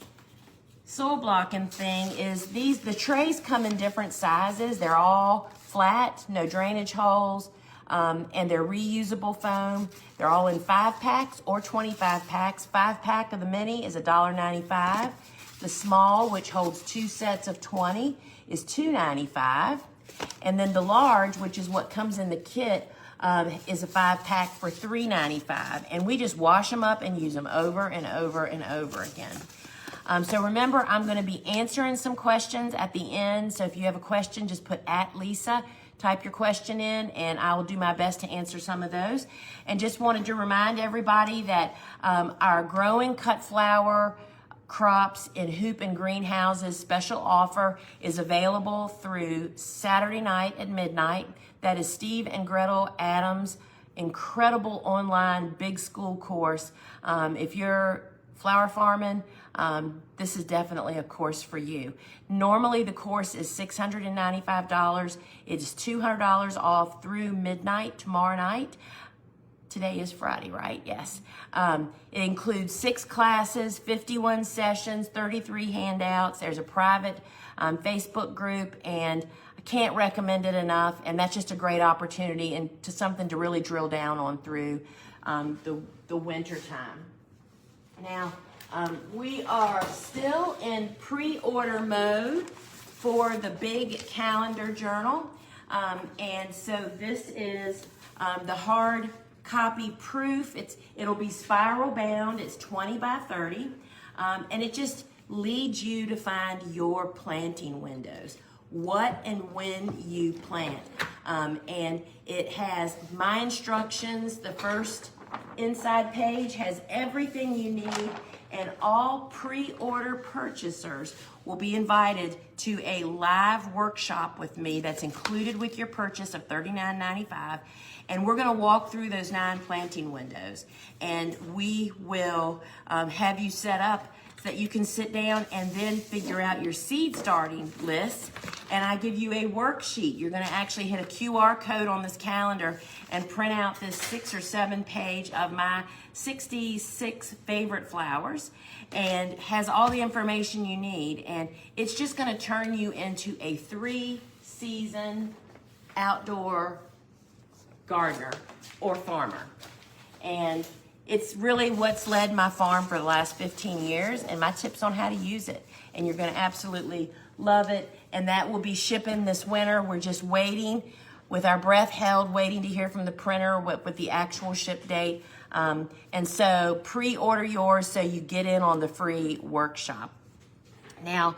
soil blocking thing is the trays come in different sizes. They're all flat, no drainage holes, and they're reusable foam. They're all in 5 packs or 25 packs. 5-pack of the mini is $1.95. The small, which holds 2 sets of 20, is $2.95. And then the large, which is what comes in the kit, is a 5-pack for $3.95. And we just wash them up and use them over and over and over again. So remember, I'm going to be answering some questions at the end. So if you have a question, just put @Lisa. Type your question in, and I will do my best to answer some of those. And just wanted to remind everybody that our growing cut flower crops in hoop and greenhouses special offer is available through Saturday night at midnight. That is Steve and Gretel Adams' incredible online big school course. If you're flower farming, this is definitely a course for you. Normally the course is $695. It is $200 off through midnight tomorrow night. Today is Friday, right? Yes. It includes 6 classes, 51 sessions, 33 handouts. There's a private Facebook group, and I can't recommend it enough. And that's just a great opportunity and to something to really drill down on through the winter time. Now, we are still in pre-order mode for the big calendar journal. And so this is the hard copy proof. It'll be spiral bound. It's 20 by 30. And it just leads you to find your planting windows. What and when you plant. And it has my instructions. The first inside page has everything you need, and all pre-order purchasers will be invited to a live workshop with me that's included with your purchase of $39.95. And we're going to walk through those 9 planting windows, and we will have you set up so that you can sit down and then figure out your seed starting list. And I give you a worksheet. You're going to actually hit a QR code on this calendar and print out this 6 or 7 page of my 66 favorite flowers, and has all the information you need. And it's just going to turn you into a 3-season outdoor gardener or farmer. And it's really what's led my farm for the last 15 years, and my tips on how to use it. And you're going to absolutely love it. And that will be shipping this winter. We're just waiting with our breath held, waiting to hear from the printer with the actual ship date. And so pre-order yours so you get in on the free workshop. Now,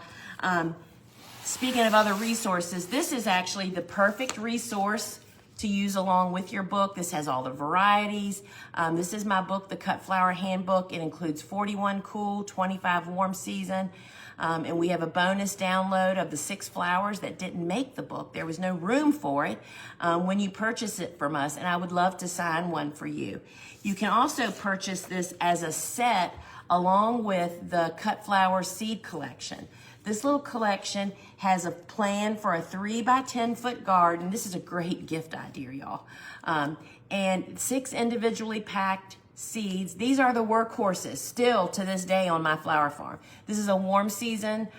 speaking of other resources, this is actually the perfect resource to use along with your book. This has all the varieties. This is my book, The Cut Flower Handbook. It includes 41 cool, 25 warm season. And we have a bonus download of the 6 flowers that didn't make the book. There was no room for it when you purchase it from us, and I would love to sign one for you. You can also purchase this as a set along with the Cut Flower Seed Collection. This little collection has a plan for a 3 by 10 foot garden. This is a great gift idea, y'all. And 6 individually packed seeds. These are the workhorses still to this day on my flower farm. This is a warm season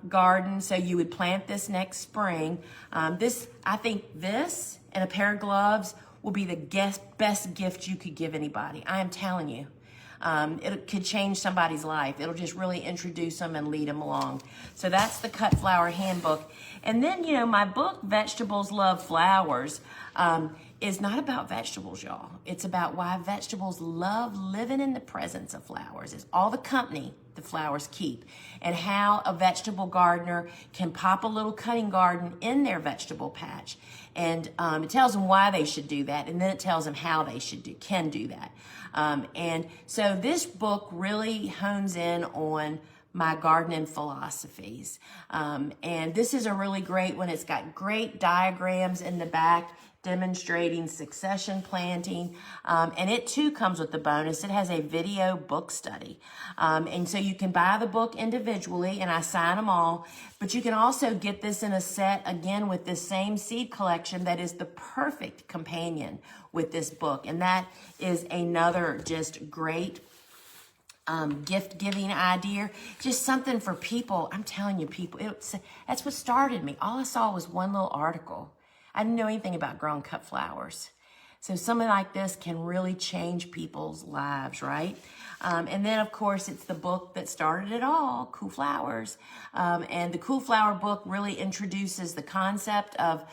garden, so you would plant this next spring. I think this and a pair of gloves will be the best gift you could give anybody. I am telling you. It could change somebody's life. It'll just really introduce them and lead them along. So that's the Cut Flower Handbook. And then, my book, Vegetables Love Flowers, is not about vegetables, y'all. It's about why vegetables love living in the presence of flowers. It's all the company the flowers keep, and how a vegetable gardener can pop a little cutting garden in their vegetable patch. And it tells them why they should do that, and then it tells them how they can do that. And so this book really hones in on my gardening philosophies. And this is a really great one. It's got great diagrams in the back demonstrating succession planting. And it too comes with the bonus. It has a video book study. And so you can buy the book individually, and I sign them all, but you can also get this in a set again with this same seed collection that is the perfect companion with this book. And that is another just great gift giving idea. Just something for people. I'm telling you, people, that's what started me. All I saw was one little article. I didn't know anything about growing cut flowers. So something like this can really change people's lives, right? And then, of course, it's the book that started it all, Cool Flowers. And the Cool Flower book really introduces the concept of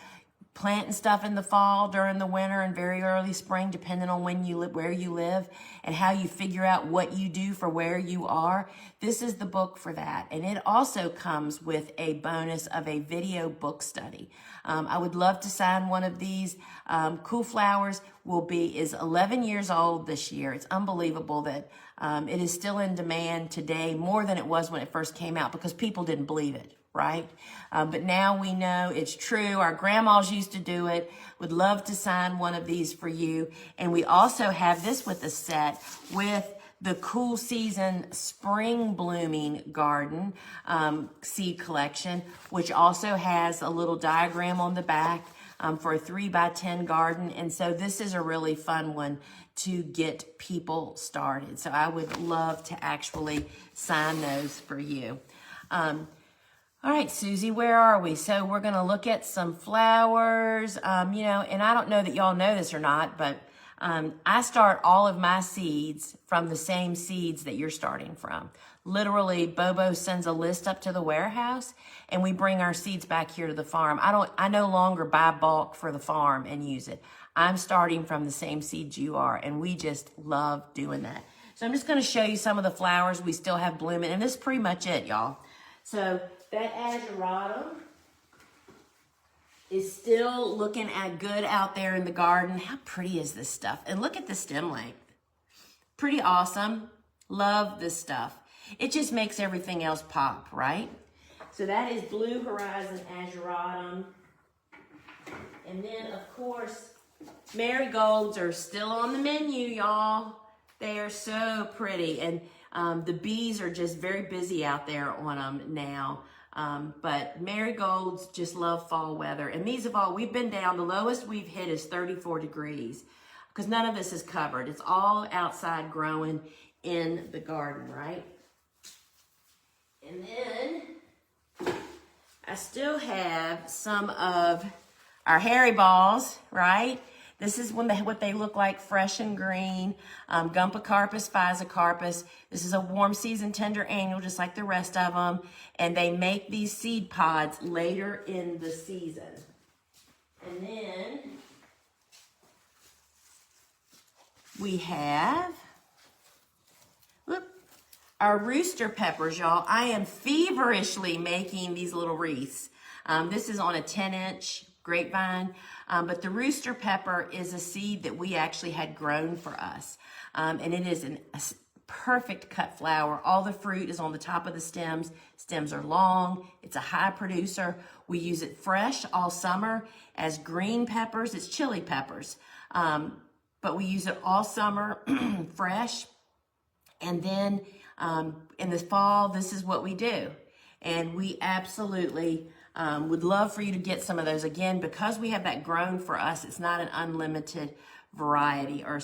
planting stuff in the fall, during the winter, and very early spring, depending on where you live, and how you figure out what you do for where you are. This is the book for that. And it also comes with a bonus of a video book study. I would love to sign one of these. Cool Flowers is 11 years old this year. It's unbelievable that it is still in demand today, more than it was when it first came out, because people didn't believe it. Right? But now we know it's true. Our grandmas used to do it. Would love to sign one of these for you. And we also have this with a set with the Cool Season Spring Blooming Garden seed collection, which also has a little diagram on the back for a 3 by 10 garden. And so this is a really fun one to get people started. So I would love to actually sign those for you. All right, Susie, where are we? So we're going to look at some flowers, and I don't know that y'all know this or not, but I start all of my seeds from the same seeds that you're starting from. Literally, Bobo sends a list up to the warehouse, and we bring our seeds back here to the farm. I no longer buy bulk for the farm and use it. I'm starting from the same seeds you are, and we just love doing that. So I'm just going to show you some of the flowers we still have blooming, and this is pretty much it, y'all. So that ageratum is still looking good out there in the garden. How pretty is this stuff? And look at the stem length. Pretty awesome. Love this stuff. It just makes everything else pop, right? So that is Blue Horizon ageratum. And then, of course, marigolds are still on the menu, y'all. They are so pretty. And the bees are just very busy out there on them now. But marigolds just love fall weather. And these have all, we've been down, the lowest we've hit is 34 degrees because none of this is covered. It's all outside growing in the garden, right? And then I still have some of our hairy balls, right? This is what they look like, fresh and green. Gumpacarpus, Physocarpus. This is a warm season tender annual, just like the rest of them. And they make these seed pods later in the season. And then we have our rooster peppers, y'all. I am feverishly making these little wreaths. This is on a 10-inch grapevine, but the rooster pepper is a seed that we actually had grown for us. And it is a perfect cut flower. All the fruit is on the top of the stems. Stems are long. It's a high producer. We use it fresh all summer as green peppers. It's chili peppers. But we use it all summer fresh. And then in the fall, this is what we do. And we absolutely would love for you to get some of those. Again, because we have that grown for us, it's not an unlimited variety or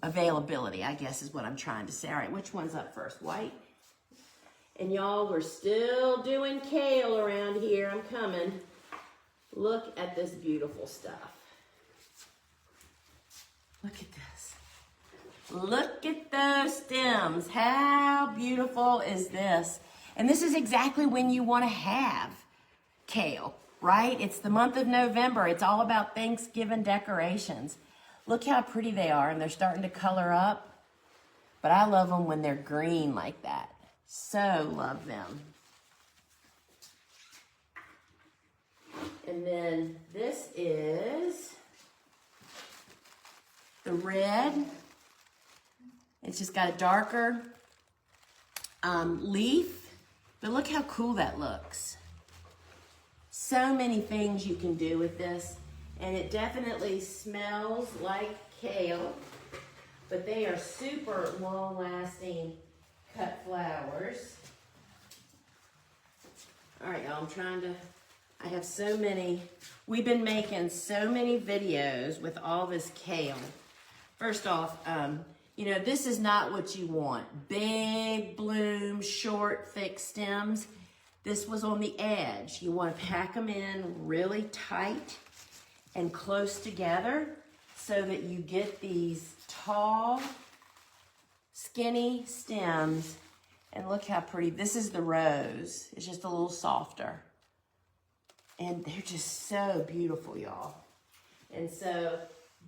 availability, I guess is what I'm trying to say. All right, which one's up first? White? And y'all, we're still doing kale around here. I'm coming. Look at this beautiful stuff. Look at this. Look at those stems. How beautiful is this? And this is exactly when you want to have kale, right? It's the month of November. It's all about Thanksgiving decorations. Look how pretty they are, and they're starting to color up. But I love them when they're green like that. So love them. And then this is the red. It's just got a darker leaf, but look how cool that looks. So many things you can do with this, and it definitely smells like kale, but they are super long-lasting cut flowers. All right, y'all, I have so many. We've been making so many videos with all this kale. First off, you know, this is not what you want. Big bloom, short, thick stems. This was on the edge. You want to pack them in really tight and close together so that you get these tall, skinny stems. And look how pretty. This is the rose. It's just a little softer. And they're just so beautiful, y'all. And so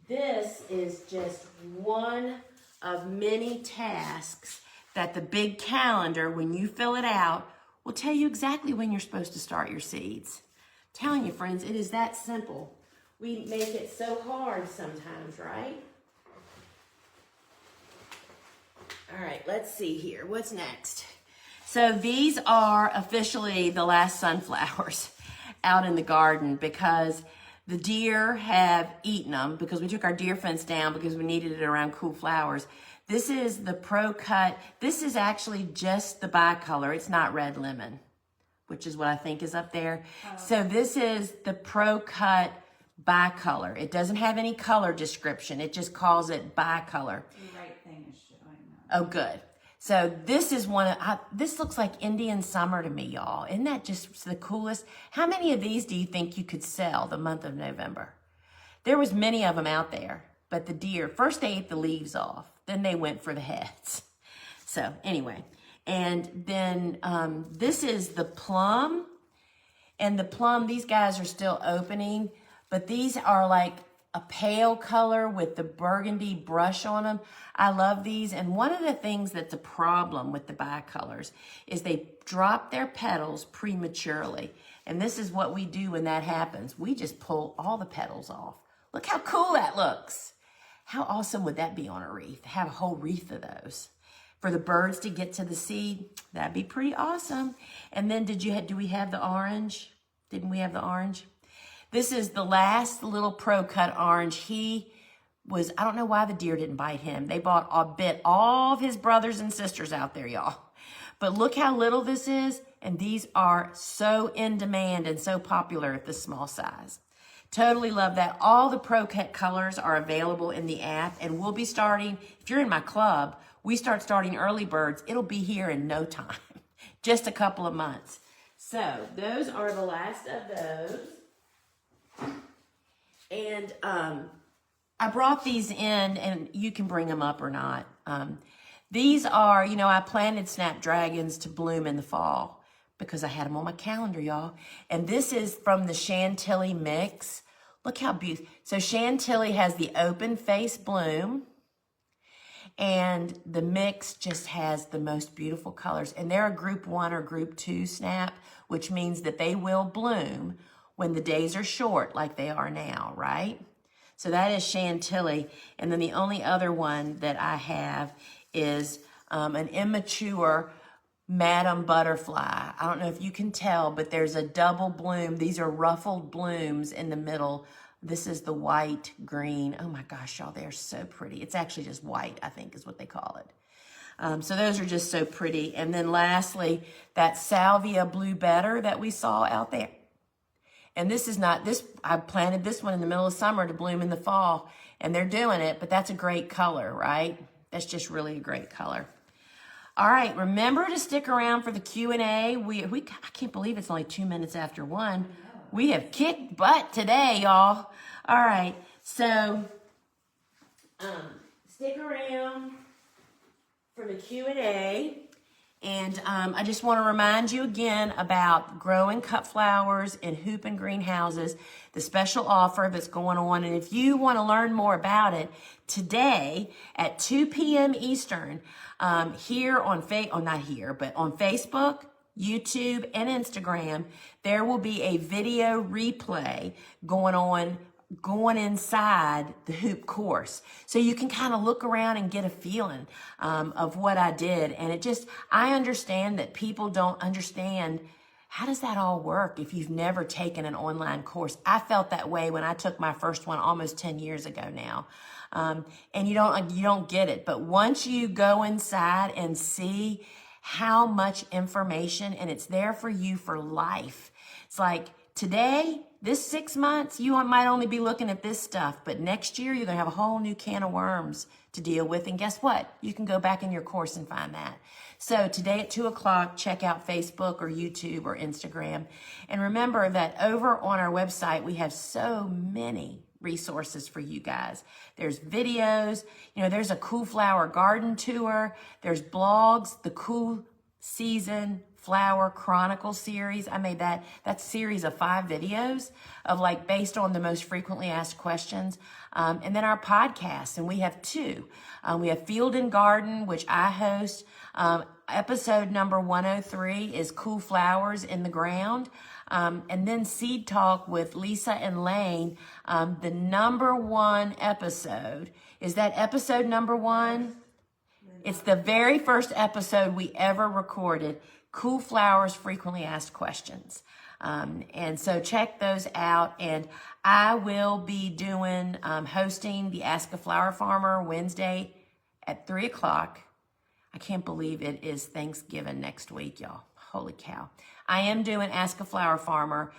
this is just one of many tasks that the big calendar, when you fill it out, will tell you exactly when you're supposed to start your seeds. I'm telling you, friends, it is that simple. We make it so hard sometimes, right? All right, let's see here. What's next? So these are officially the last sunflowers out in the garden because the deer have eaten them because we took our deer fence down because we needed it around cool flowers. This is the Pro Cut. This is actually just the bicolor. It's not red lemon, which is what I think is up there. So this is the Pro Cut bicolor. It doesn't have any color description. It just calls it bicolor. The right thing is showing that. Oh, good. So this is this looks like Indian summer to me, y'all. Isn't that just the coolest? How many of these do you think you could sell the month of November? There was many of them out there, but the deer, first they ate the leaves off, then they went for the heads. So anyway, and then this is the plum. And the plum, these guys are still opening, but these are like a pale color with the burgundy brush on them. I love these. And one of the things that's a problem with the bicolors is they drop their petals prematurely. And this is what we do when that happens. We just pull all the petals off. Look how cool that looks. How awesome would that be on a wreath? Have a whole wreath of those. For the birds to get to the seed, that'd be pretty awesome. And then do we have the orange? Didn't we have the orange? This is the last little Pro Cut orange. I don't know why the deer didn't bite him. They bit all of his brothers and sisters out there, y'all. But look how little this is. And these are so in demand and so popular at this small size. Totally love that. All the Pro Cut colors are available in the app. And we'll be starting, if you're in my club, we start starting early birds. It'll be here in no time. Just a couple of months. So those are the last of those. And I brought these in, and you can bring them up or not. These are, I planted snapdragons to bloom in the fall, because I had them on my calendar, y'all. And this is from the Chantilly mix. Look how beautiful. So Chantilly has the open face bloom, and the mix just has the most beautiful colors. And they're a group 1 or group 2 snap, which means that they will bloom when the days are short like they are now, right? So that is Chantilly. And then the only other one that I have is an immature Madam Butterfly. I don't know if you can tell, but there's a double bloom. These are ruffled blooms in the middle. This is the white green. Oh my gosh, y'all, they're so pretty. It's actually just white, I think is what they call it. So those are just so pretty. And then lastly, that Salvia Blue Better that we saw out there. And this is not, I planted this one in the middle of summer to bloom in the fall, and they're doing it, but that's a great color, right? That's just really a great color. All right, remember to stick around for the Q&A. I can't believe it's only 2 minutes after 1. We have kicked butt today, y'all. All right, so stick around for the Q&A. And I just want to remind you again about growing cut flowers in hoop and greenhouses, the special offer that's going on. And if you want to learn more about it, today at 2 p.m. Eastern, here on on Facebook, YouTube, and Instagram, there will be a video replay going inside the hoop course. So you can kind of look around and get a feeling of what I did. And I understand that people don't understand, how does that all work if you've never taken an online course? I felt that way when I took my first one almost 10 years ago now. And you don't get it. But once you go inside and see how much information, and it's there for you for life. It's like today, this 6 months, you might only be looking at this stuff, but next year you're gonna have a whole new can of worms to deal with. And guess what? You can go back in your course and find that. So today at 2 o'clock, check out Facebook or YouTube or Instagram. And remember that over on our website, we have so many resources for you guys. There's videos, there's a Cool Flower Garden Tour, there's blogs, the Cool Season Flower Chronicle series. I made that series of 5 videos of based on the most frequently asked questions. And then our podcasts, and we have 2. We have Field and Garden, which I host. Episode number 103 is Cool Flowers in the Ground. And then Seed Talk with Lisa and Lane. The number 1 episode, is that episode number 1? It's the very first episode we ever recorded, Cool Flowers Frequently Asked Questions. And so check those out. And I will be hosting the Ask a Flower Farmer Wednesday at 3 o'clock. I can't believe it is Thanksgiving next week, y'all. Holy cow. I am doing Ask a Flower Farmer.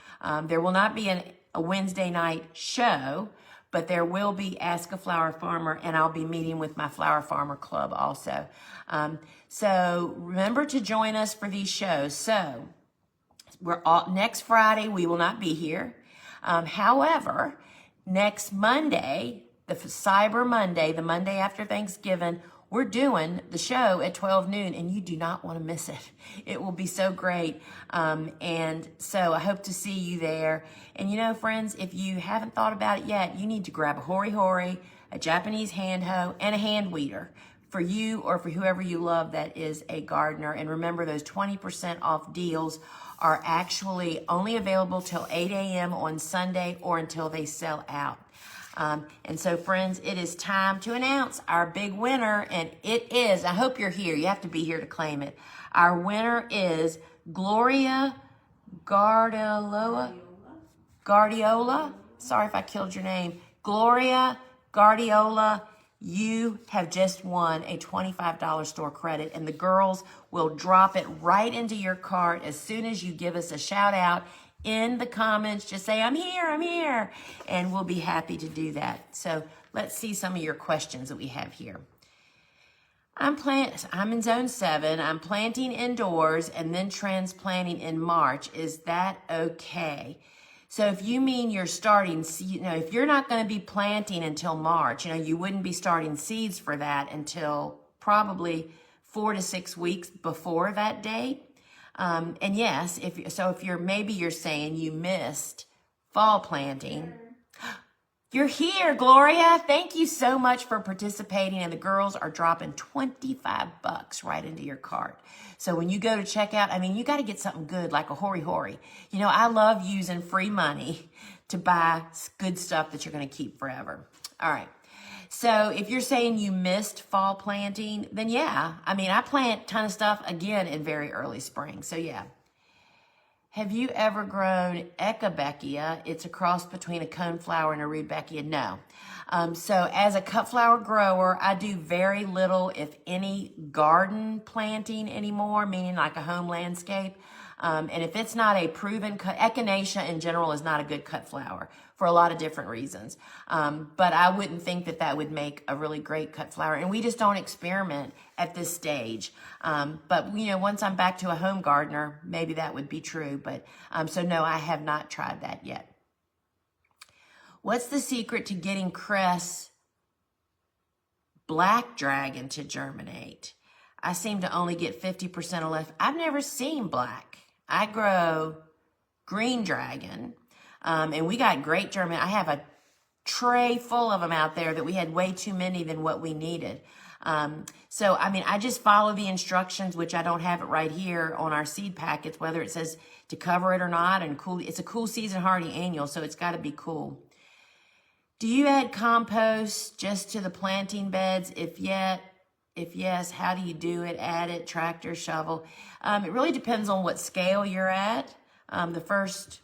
There will not be a Wednesday night show, but there will be Ask a Flower Farmer, and I'll be meeting with my Flower Farmer Club also. So remember to join us for these shows. So next Friday, we will not be here. However, next Monday, the Cyber Monday, the Monday after Thanksgiving, we're doing the show at 12 noon, and you do not want to miss it. It will be so great. And so I hope to see you there. And friends, if you haven't thought about it yet, you need to grab a hori hori, a Japanese hand hoe, and a hand weeder for you or for whoever you love that is a gardener. And remember, those 20% off deals are actually only available till 8 a.m. on Sunday or until they sell out. And so, friends, it is time to announce our big winner, and it is, I hope you're here. You have to be here to claim it. Our winner is Gloria Guardiola. Sorry if I killed your name. Gloria Guardiola, you have just won a $25 store credit, and the girls will drop it right into your cart as soon as you give us a shout out in the comments. Just say, I'm here, and we'll be happy to do that. So let's see some of your questions that we have here. I'm in zone 7. I'm planting indoors and then transplanting in March. Is that okay? So if you mean you're starting, if you're not going to be planting until March, you wouldn't be starting seeds for that until probably 4 to 6 weeks before that date. And yes, if you're saying you missed fall planting. You're here, Gloria. Thank you so much for participating. And the girls are dropping $25 right into your cart. So when you go to checkout, I mean, you got to get something good like a Hori Hori. You know, I love using free money to buy good stuff that you're going to keep forever. All right. So if you're saying you missed fall planting, then yeah. I mean, I plant a ton of stuff again in very early spring. So yeah. Have you ever grown Echinacea? It's a cross between a coneflower and a Rudbeckia. No. So as a cut flower grower, I do very little, if any, garden planting anymore, meaning like a home landscape. And if it's not a proven cut, Echinacea in general is not a good cut flower for a lot of different reasons. But I wouldn't think that that would make a really great cut flower. And we just don't experiment at this stage. But, you know, once I'm back to a home gardener, maybe that would be true. But so no, I have not tried that yet. What's the secret to getting cress black dragon to germinate? I seem to only get 50% or less. I've never seen black. I grow green dragon, and we got great germination. I have a tray full of them out there that we had way too many than what we needed. So, I mean, I just follow the instructions, which I don't have it right here on our seed packets, whether it says to cover it or not. And cool, it's a cool season hardy annual, so it's got to be cool. Do you add compost just to the planting beds? If yes, how do you do it? Add it, tractor, shovel. It really depends on what scale you're at. The first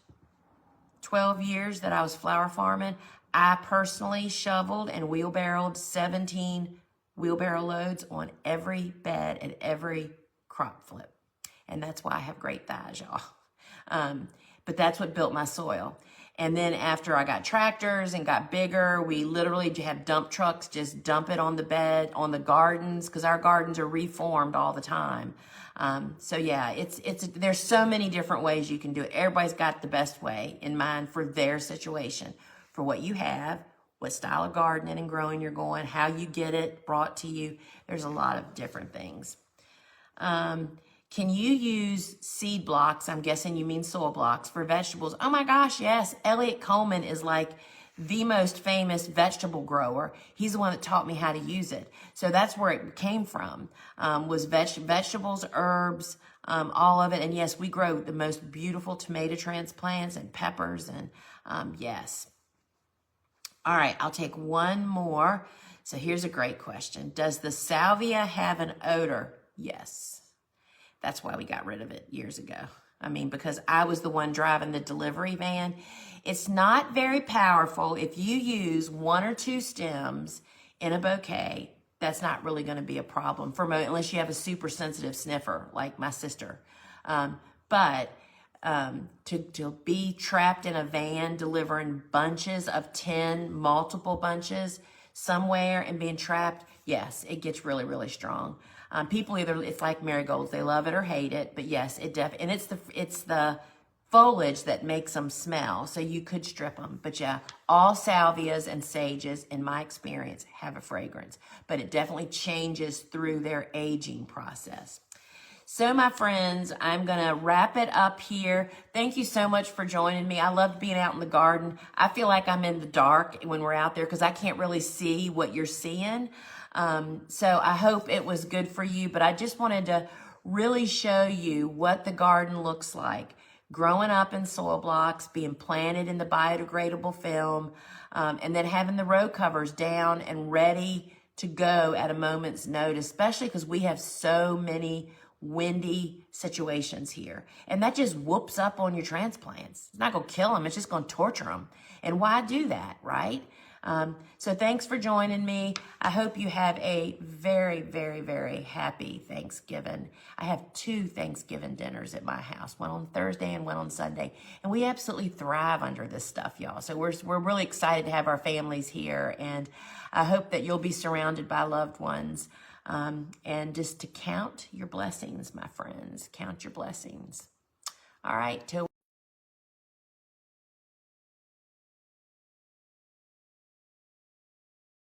12 years that I was flower farming, I personally shoveled and wheelbarrowed 17 wheelbarrow loads on every bed and every crop flip. And that's why I have great thighs, y'all. But that's what built my soil. And then after I got tractors and got bigger, we literally have dump trucks, just dump it on the bed, on the gardens, because our gardens are reformed all the time. So yeah, there's so many different ways you can do it. Everybody's got the best way in mind for their situation, for what you have, what style of gardening and growing you're going, how you get it brought to you. There's a lot of different things. Can you use seed blocks? I'm guessing you mean soil blocks for vegetables. Oh my gosh, yes. Elliot Coleman is like the most famous vegetable grower. He's the one that taught me how to use it. So that's where it came from, was vegetables, herbs, all of it. And yes, we grow the most beautiful tomato transplants and peppers and yes. All right, I'll take one more. So here's a great question. Does the salvia have an odor? Yes. That's why we got rid of it years ago. I mean, because I was the one driving the delivery van. It's not very powerful. If you use 1 or 2 stems in a bouquet, that's not really going to be a problem for most, unless you have a super sensitive sniffer like my sister. But to be trapped in a van delivering bunches of 10, multiple bunches somewhere and being trapped, yes, it gets really, really strong. People either, it's like marigolds, they love it or hate it, but yes, and it's the foliage that makes them smell, so you could strip them. But yeah, all salvias and sages, in my experience, have a fragrance, but it definitely changes through their aging process. So my friends, I'm gonna wrap it up here. Thank you so much for joining me. I love being out in the garden. I feel like I'm in the dark when we're out there because I can't really see what you're seeing. So I hope it was good for you, but I just wanted to really show you what the garden looks like. Growing up in soil blocks, being planted in the biodegradable film, and then having the row covers down and ready to go at a moment's notice, especially because we have so many windy situations here. And that just whoops up on your transplants. It's not going to kill them. It's just going to torture them. And why do that, right? So thanks for joining me. I hope you have a very, very, very happy Thanksgiving. I have 2 Thanksgiving dinners at my house, one on Thursday and one on Sunday. And we absolutely thrive under this stuff, y'all. So we're really excited to have our families here. And I hope that you'll be surrounded by loved ones. And just to count your blessings, my friends. Count your blessings. All right, till